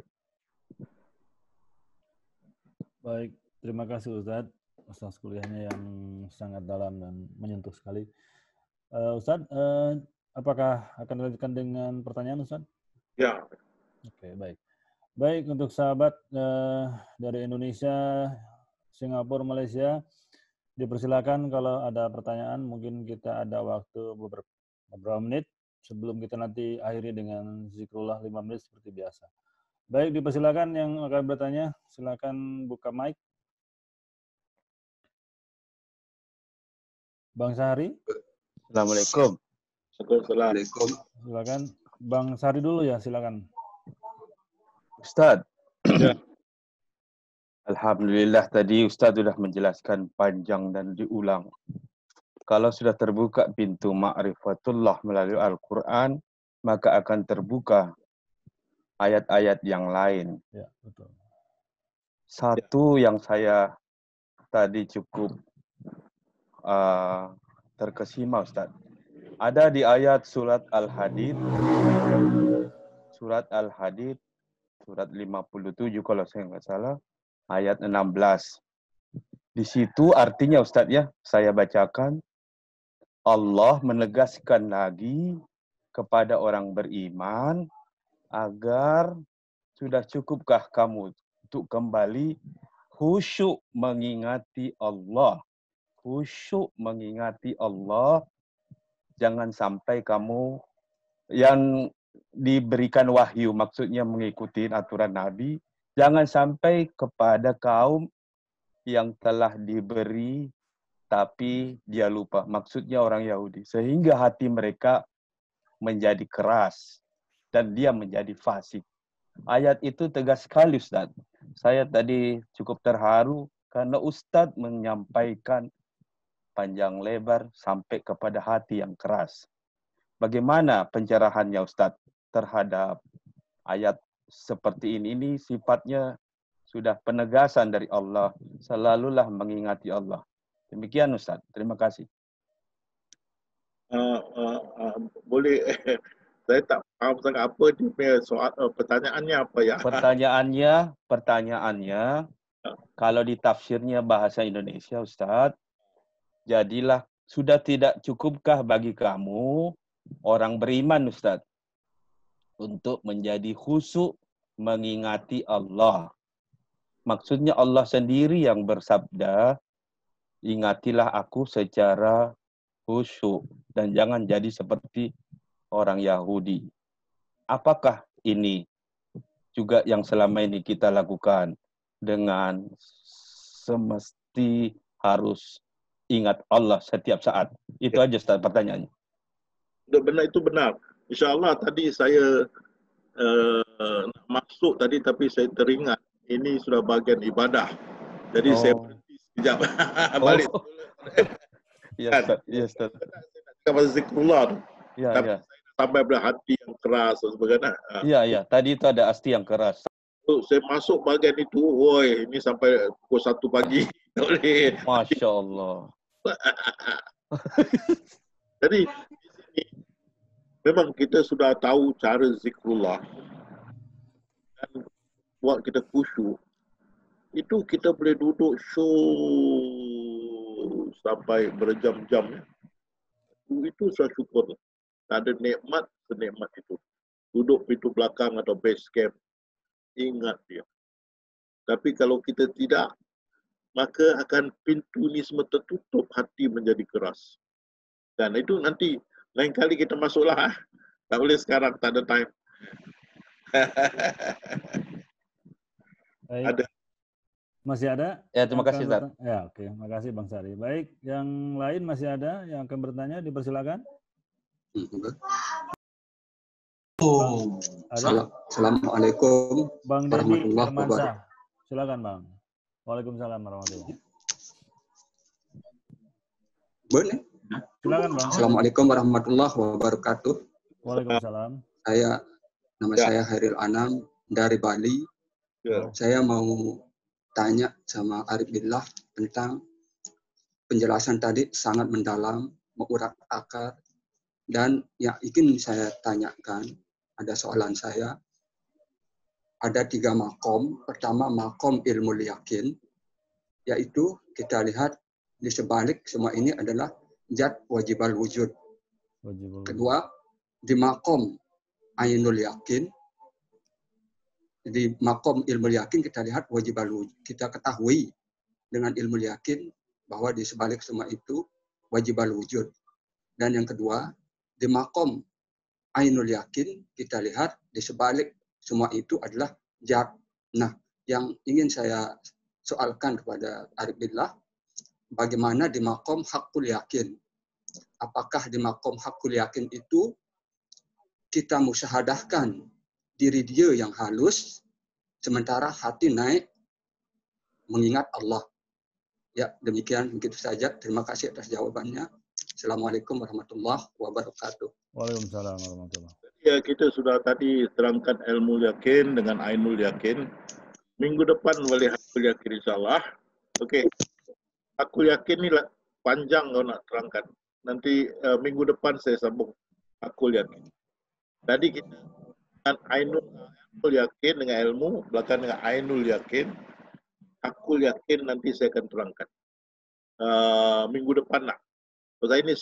Baik, terima kasih Ustadz atas kuliahnya yang sangat dalam dan menyentuh sekali. Ustadz, apakah akan dilanjutkan dengan pertanyaan Ustadz? Ya. Oke, baik. Baik, untuk sahabat dari Indonesia, Singapura, Malaysia, dipersilakan kalau ada pertanyaan, mungkin kita ada waktu beberapa menit sebelum kita nanti akhiri dengan zikrullah 5 menit seperti biasa. Baik, dipersilakan yang akan bertanya, silakan buka mic. Bang Sahari. Assalamualaikum. Assalamualaikum. Silakan. Bang Sahari dulu ya, silakan. Ustadz. Ya. Alhamdulillah tadi Ustadz sudah menjelaskan panjang dan diulang. Kalau sudah terbuka pintu ma'rifatullah melalui Al-Quran, maka akan terbuka ayat-ayat yang lain. Ya, betul. Satu yang saya tadi cukup terkesima Ustadz. Ada di ayat surat Al-Hadid, surat 57 kalau saya nggak salah, ayat 16. Di situ artinya Ustadz ya, saya bacakan, Allah menegaskan lagi kepada orang beriman agar sudah cukupkah kamu untuk kembali khusyuk mengingati Allah. Khusyuk mengingati Allah. Jangan sampai kamu yang diberikan wahyu, maksudnya mengikuti aturan Nabi, jangan sampai kepada kaum yang telah diberi tapi dia lupa, maksudnya orang Yahudi, sehingga hati mereka menjadi keras dan dia menjadi fasik. Ayat itu tegas sekali Ustaz. Saya tadi cukup terharu karena Ustaz menyampaikan panjang lebar sampai kepada hati yang keras. Bagaimana pencerahannya Ustaz terhadap ayat seperti ini? Ini sifatnya sudah penegasan dari Allah. Selalulah mengingati Allah. Demikian Ustaz. Terima kasih. Boleh, saya tak faham sangat apa dia punya soal, pertanyaannya apa ya? Pertanyaannya, kalau di tafsirnya bahasa Indonesia Ustaz, jadilah sudah tidak cukupkah bagi kamu orang beriman Ustaz untuk menjadi khusyuk mengingati Allah. Maksudnya Allah sendiri yang bersabda, ingatilah aku secara khusyuk dan jangan jadi seperti orang Yahudi. Apakah ini juga yang selama ini kita lakukan dengan semesti harus ingat Allah setiap saat? Itu aja Ustaz pertanyaannya. Benar, itu benar. InsyaAllah tadi saya nak masuk tadi tapi saya teringat ini sudah bahagian ibadah. Jadi saya berhenti sekejap. Balik. Ya Ustaz. Ya Ustaz. Saya zikrullah tu. Ya, tapi ya. saya sampai pada hati yang keras dan sebagainya. Iya, iya. Tadi itu ada asti yang keras. Saya masuk bahagian itu, woi, ini sampai pukul 1 pagi. Masya Allah. Jadi di sini memang kita sudah tahu cara zikrullah dan buat kita khusyuk. Itu kita boleh duduk sampai berjam-jam. Itu saya syukur. Tak ada nikmat senikmat itu. Duduk pintu belakang atau base camp. Ingat dia. Tapi kalau kita tidak, maka akan pintu ni semua tertutup, hati menjadi keras. Dan itu nanti lain kali kita masuklah. Tak boleh sekarang, tak ada time. Ada. Masih ada? Ya, terima kasih Ustaz. Ya, oke. Terima kasih Bang Sari. Baik, yang lain masih ada yang akan bertanya, dipersilakan. Assalamualaikum Bang Dedi Firmansyah. Silakan Bang. Waalaikumsalam warahmatullahi wabarakatuh. Boleh? Silakan Bang. Assalamualaikum warahmatullahi wabarakatuh. Waalaikumsalam. Nama saya Hairil Anam dari Bali. Ya. Saya mau tanya sama Arif Billah tentang penjelasan tadi sangat mendalam, mengurak akar, dan yang ingin saya tanyakan, ada soalan saya, ada 3 makom. Pertama, makom ilmu yakin, yaitu kita lihat di sebalik semua ini adalah zat wajibal wujud. Wajibul wujud. Kedua, di makom ainul yakin. Di makom ilmu yakin kita lihat wajibal wujud. Kita ketahui dengan ilmu yakin bahwa di sebalik semua itu wajibal wujud. Dan yang kedua, di makom ainul yakin kita lihat di sebalik semua itu adalah zat. Nah, yang ingin saya soalkan kepada Arif Billah, bagaimana di makom hakul yakin? Apakah di makom hakul yakin itu kita musyahadahkan diri dia yang halus, sementara hati naik mengingat Allah? Ya, demikian begitu saja. Terima kasih atas jawabannya. Assalamualaikum warahmatullahi wabarakatuh. Waalaikumsalam warahmatullahi wabarakatuh. Ya, kita sudah tadi terangkan ilmu yakin dengan ainul yakin. Minggu depan boleh hakul yakin insyaAllah. Okey. Hakul yakin ni panjang kalau nak terangkan. Nanti minggu depan saya sambung hakul yakin. Tadi kita dengan ainul yakin dengan ilmu, belakang dengan ainul yakin. Hakul yakin nanti saya akan terangkan. Minggu depan lah. Sebab ini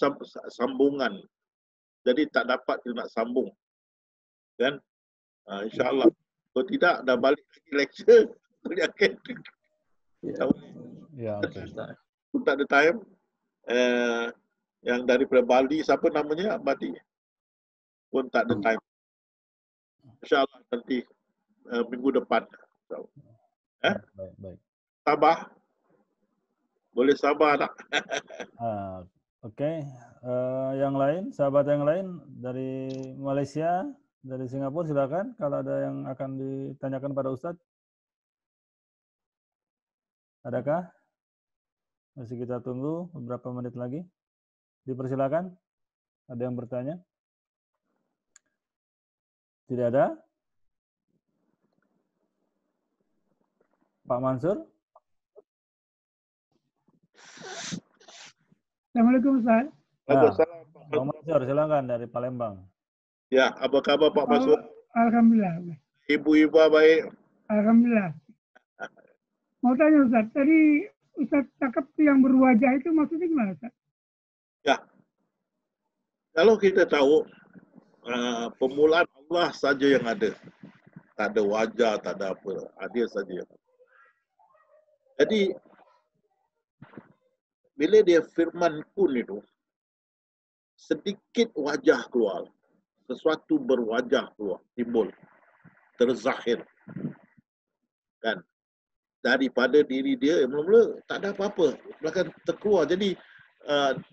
sambungan. Jadi tak dapat kita nak sambung. Kan? InsyaAllah. Kalau tidak, dah balik lagi lecture. Hakul yakin. Tak boleh. Ya, oke. Pun tak ada time. Yang daripada Bali, siapa namanya? Abadi. Pun tak ada time. InsyaAllah nanti minggu depan. Baik. Sabar. Boleh sabar tak? Oke. Yang lain, sahabat yang lain dari Malaysia, dari Singapura, silakan. Kalau ada yang akan ditanyakan pada Ustadz. Adakah? Masih kita tunggu beberapa menit lagi. Dipersilakan. Ada yang bertanya? Tidak ada? Pak Mansur? Assalamualaikum Ustaz. Waalaikumsalam. Pak Mansur, silakan dari Palembang. Ya, apa khabar Pak Mansur? Alhamdulillah. Ibu-ibu baik? Alhamdulillah. Mau tanya Ustaz, tadi Ustaz cakap yang berwajah itu maksudnya gimana Ustaz? Ya. Kalau kita tahu, permulaan Allah saja yang ada. Tak ada wajah, tak ada apa. Dia saja yang ada. Jadi, bila dia firman kun itu, sedikit wajah keluar. Sesuatu berwajah keluar, timbul. Terzahir. Kan? Daripada diri dia, mula-mula tak ada apa-apa. Belakang terkeluar. Jadi,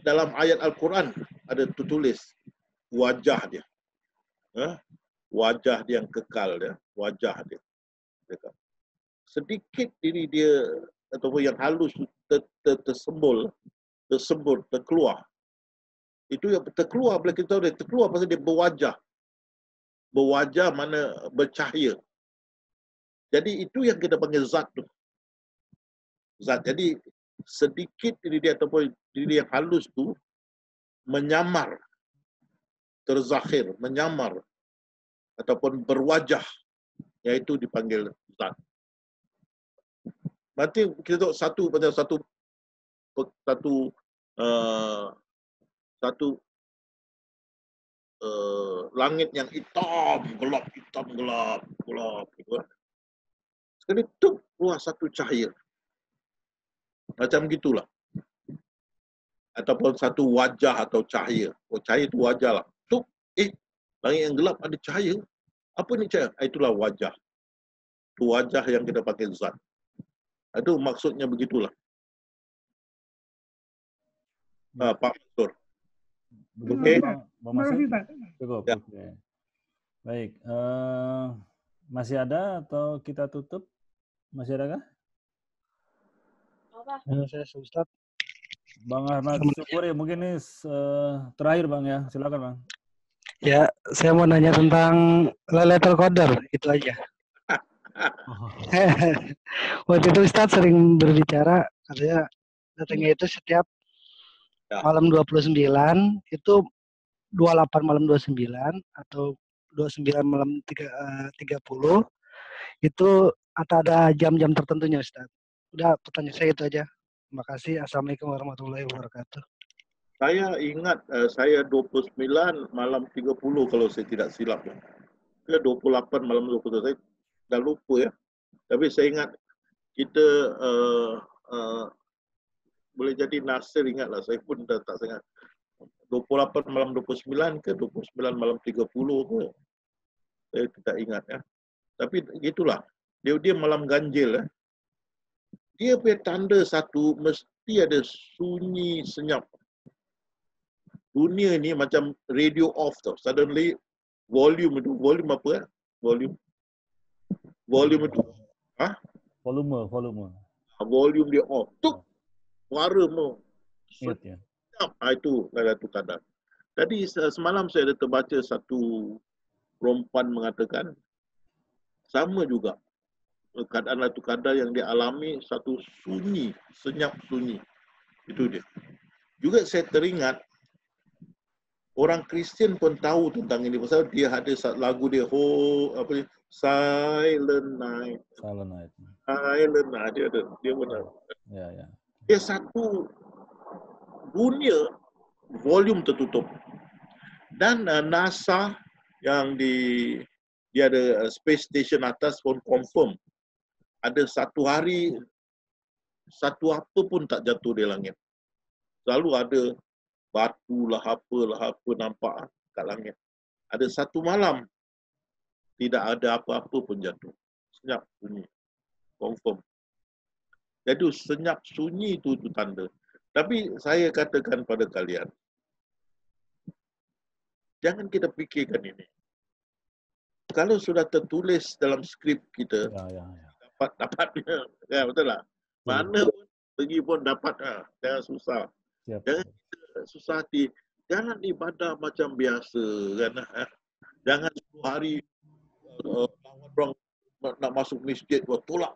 dalam ayat Al-Quran ada tertulis wajah dia. Wajah dia yang kekal dia. Wajah dia. Sedikit diri dia ataupun yang halus tersembul, terkeluar. Itu yang terkeluar, bila kita tahu dia terkeluar pasal dia berwajah. Berwajah mana bercahaya. Jadi itu yang kita panggil zat tu. Zat. Jadi sedikit diri dia ataupun diri yang halus tu menyamar, terzahir, menyamar ataupun berwajah, iaitu dipanggil zat. Nanti kita tengok satu langit yang hitam gelap gitu. Sekali tu keluar satu cahaya. Macam gitulah. Ataupun satu wajah atau cahaya. Oh, cahaya tu wajah lah. Tu, langit yang gelap ada cahaya. Apa ni cahaya? Itulah wajah. Tu wajah yang kita pakai zat. Itu maksudnya begitulah. Pak Mansur. Okey. Cukup. Ya. Okay. Baik. Masih ada atau kita tutup? Masih ada kah? Saya Ustaz. Bang Ahmad Syukuri, mungkin ini terakhir Bang ya. Silakan Bang. Ya, saya mau nanya tentang Lailatul Qadar, itu aja. Waktu itu Ustaz sering berbicara, katanya datangnya itu setiap malam 29, itu 28 malam 29, atau 29 malam 30, itu atau ada jam-jam tertentunya Ustaz. Udah, pertanyaan saya itu aja. Terima kasih. Assalamualaikum warahmatullahi wabarakatuh. Saya ingat saya 29 malam 30 kalau saya tidak silap. Ke 28 malam 20 saya dah lupa ya. Tapi saya ingat kita boleh jadi Nasir ingatlah, saya pun dah tak ingat. 28 malam 29 ke 29 malam 30 ke. Saya tidak ingat ya. Tapi gitulah. Dia malam ganjil ya. Dia punya tanda satu mesti ada sunyi senyap. Dunia ni macam radio off tau. Suddenly volume apa ya? Volume itu volume dia off. Tuk. Suara mau. Ingat ya. Itu Lailatul Qadar. Tadi semalam saya ada terbaca satu rompan mengatakan sama juga keadaan Lailatul Qadar yang dia alami satu sunyi, senyap sunyi. Itu dia. Juga saya teringat orang Kristian pun tahu tentang ini pasal dia ada lagu dia Silent Night. Dia benar. Ya. Dia satu dunia volume tertutup. Dan NASA yang dia ada space station atas pun confirm ada satu hari satu apa pun tak jatuh di langit. Selalu ada batu lah apa nampak kat langit. Ada satu malam tidak ada apa-apa pun jatuh. Senyap sunyi. Confirm. Jadi senyap sunyi itu tanda. Tapi saya katakan pada kalian, jangan kita fikirkan ini. Kalau sudah tertulis dalam skrip kita, dapatnya, ya betul lah. Mana pun pergi pun dapat, jangan susah. Jangan susah hati. Jangan ibadah macam biasa, kan? Jangan 10 hari lawan orang nak masuk masjid, tolak.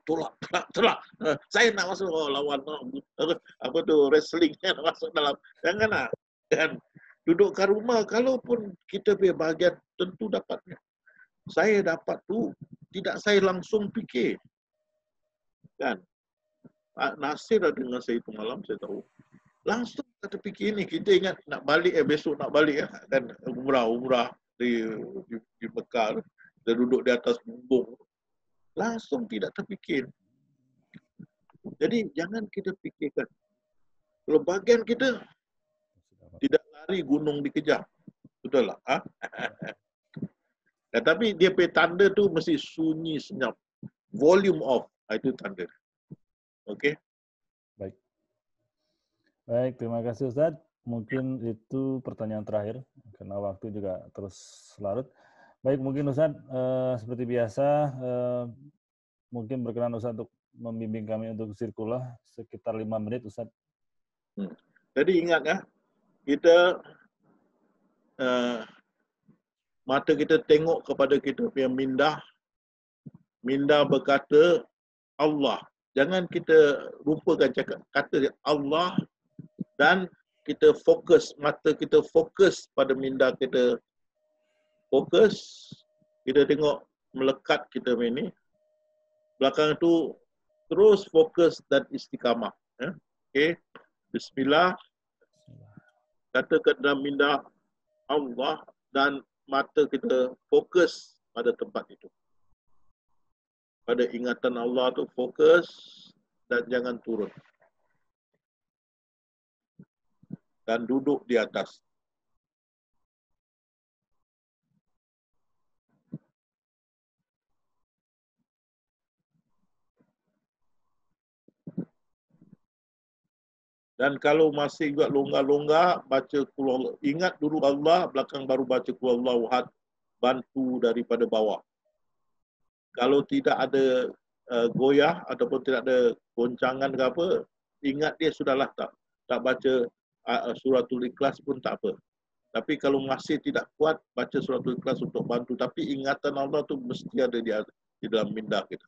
Saya nak masuk lawan apa tu wrestling nak masuk dalam. Janganlah. Kan? Duduk kat rumah, kalaupun kita punya bahagian tentu dapatnya. Saya dapat tu tidak saya langsung fikir. Kan? Nasir ada dengan saya itu malam, saya tahu. Langsung kata fikir ni, kita ingat nak balik besok nak balik kan umrah di Mekah. Dia duduk di atas bumbung. Langsung tidak terfikir. Jadi jangan kita fikirkan. Kalau bagian kita tidak lari gunung dikejar. Betul lah. Tapi dia punya tanda tu mesti sunyi senyap. Volume off. Itu tanda. Okey. Baik, terima kasih Ustaz. Mungkin itu pertanyaan terakhir karena waktu juga terus larut. Baik, mungkin Ustaz seperti biasa mungkin berkenan Ustaz untuk membimbing kami untuk sirkulah sekitar 5 menit Ustaz. Jadi ingat ya, kita mata kita tengok kepada kita punya minda berkata Allah. Jangan kita lupakan cakap kata Allah dan kita fokus, mata kita fokus pada minda kita. Fokus, kita tengok melekat kita ini. Belakang itu terus fokus dan istiqamah. Okey. Bismillah. Katakan dalam minda Allah dan mata kita fokus pada tempat itu. Pada ingatan Allah tu fokus dan jangan turun. Dan duduk di atas. Dan kalau masih juga longgar-longgar, baca Qul Allah. Ingat dulu Allah, belakang baru baca Qul Allahu Ahad. Bantu daripada bawah. Kalau tidak ada goyah ataupun tidak ada goncangan ke apa, ingat dia sudahlah tak baca suratul Ikhlas pun tak apa. Tapi kalau masih tidak kuat, baca suratul Ikhlas untuk bantu. Tapi ingatan Allah tu mesti ada di dalam minda kita.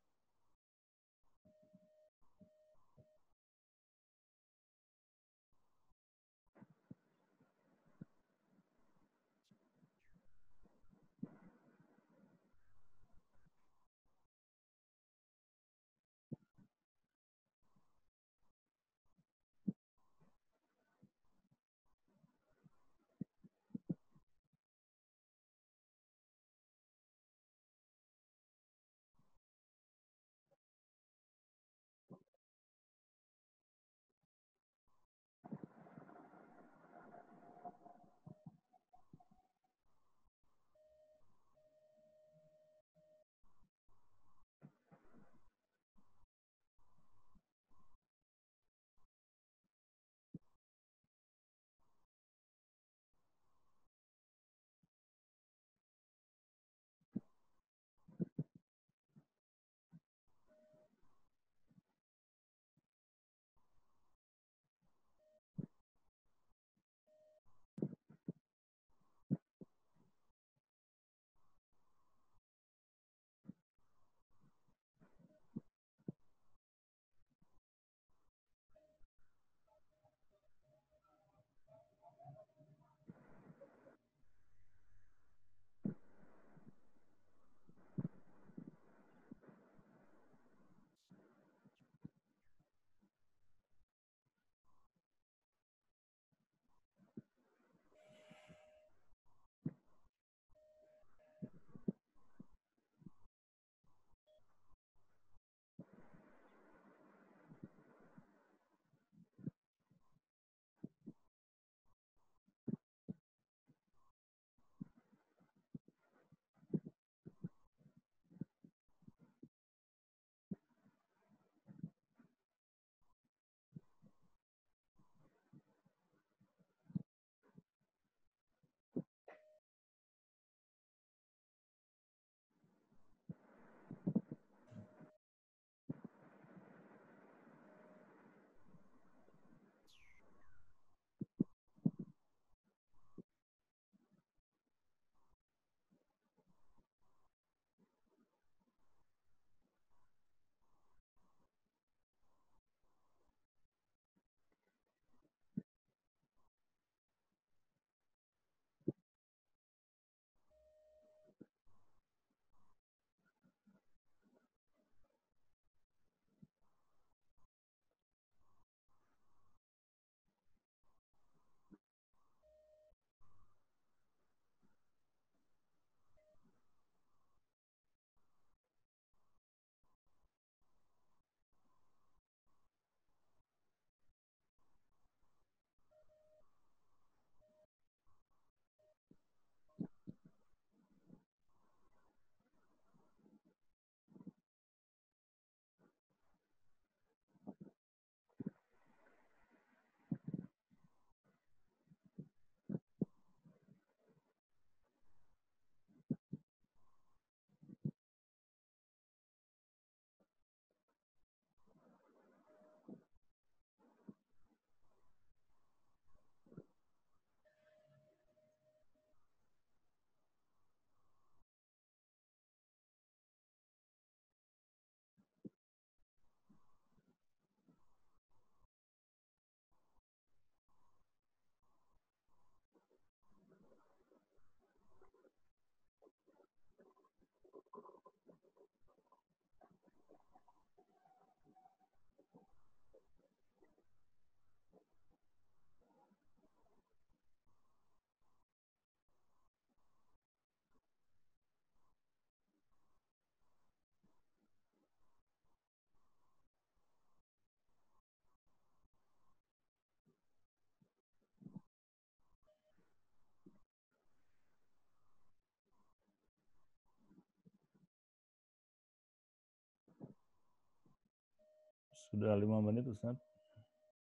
Sudah 5 menit, Ustaz.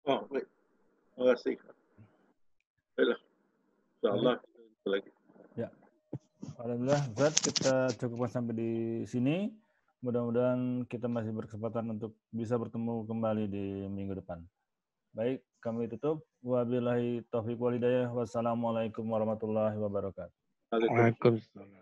Oh, baik. Terima kasih. Baiklah. InsyaAllah kita lagi. Ya. Alhamdulillah, Ustaz, kita cukupkan sampai di sini. Mudah-mudahan kita masih berkesempatan untuk bisa bertemu kembali di minggu depan. Baik, kami tutup. Wabillahi taufiq wal hidayah. Wassalamualaikum warahmatullahi wabarakatuh. Waalaikumsalam.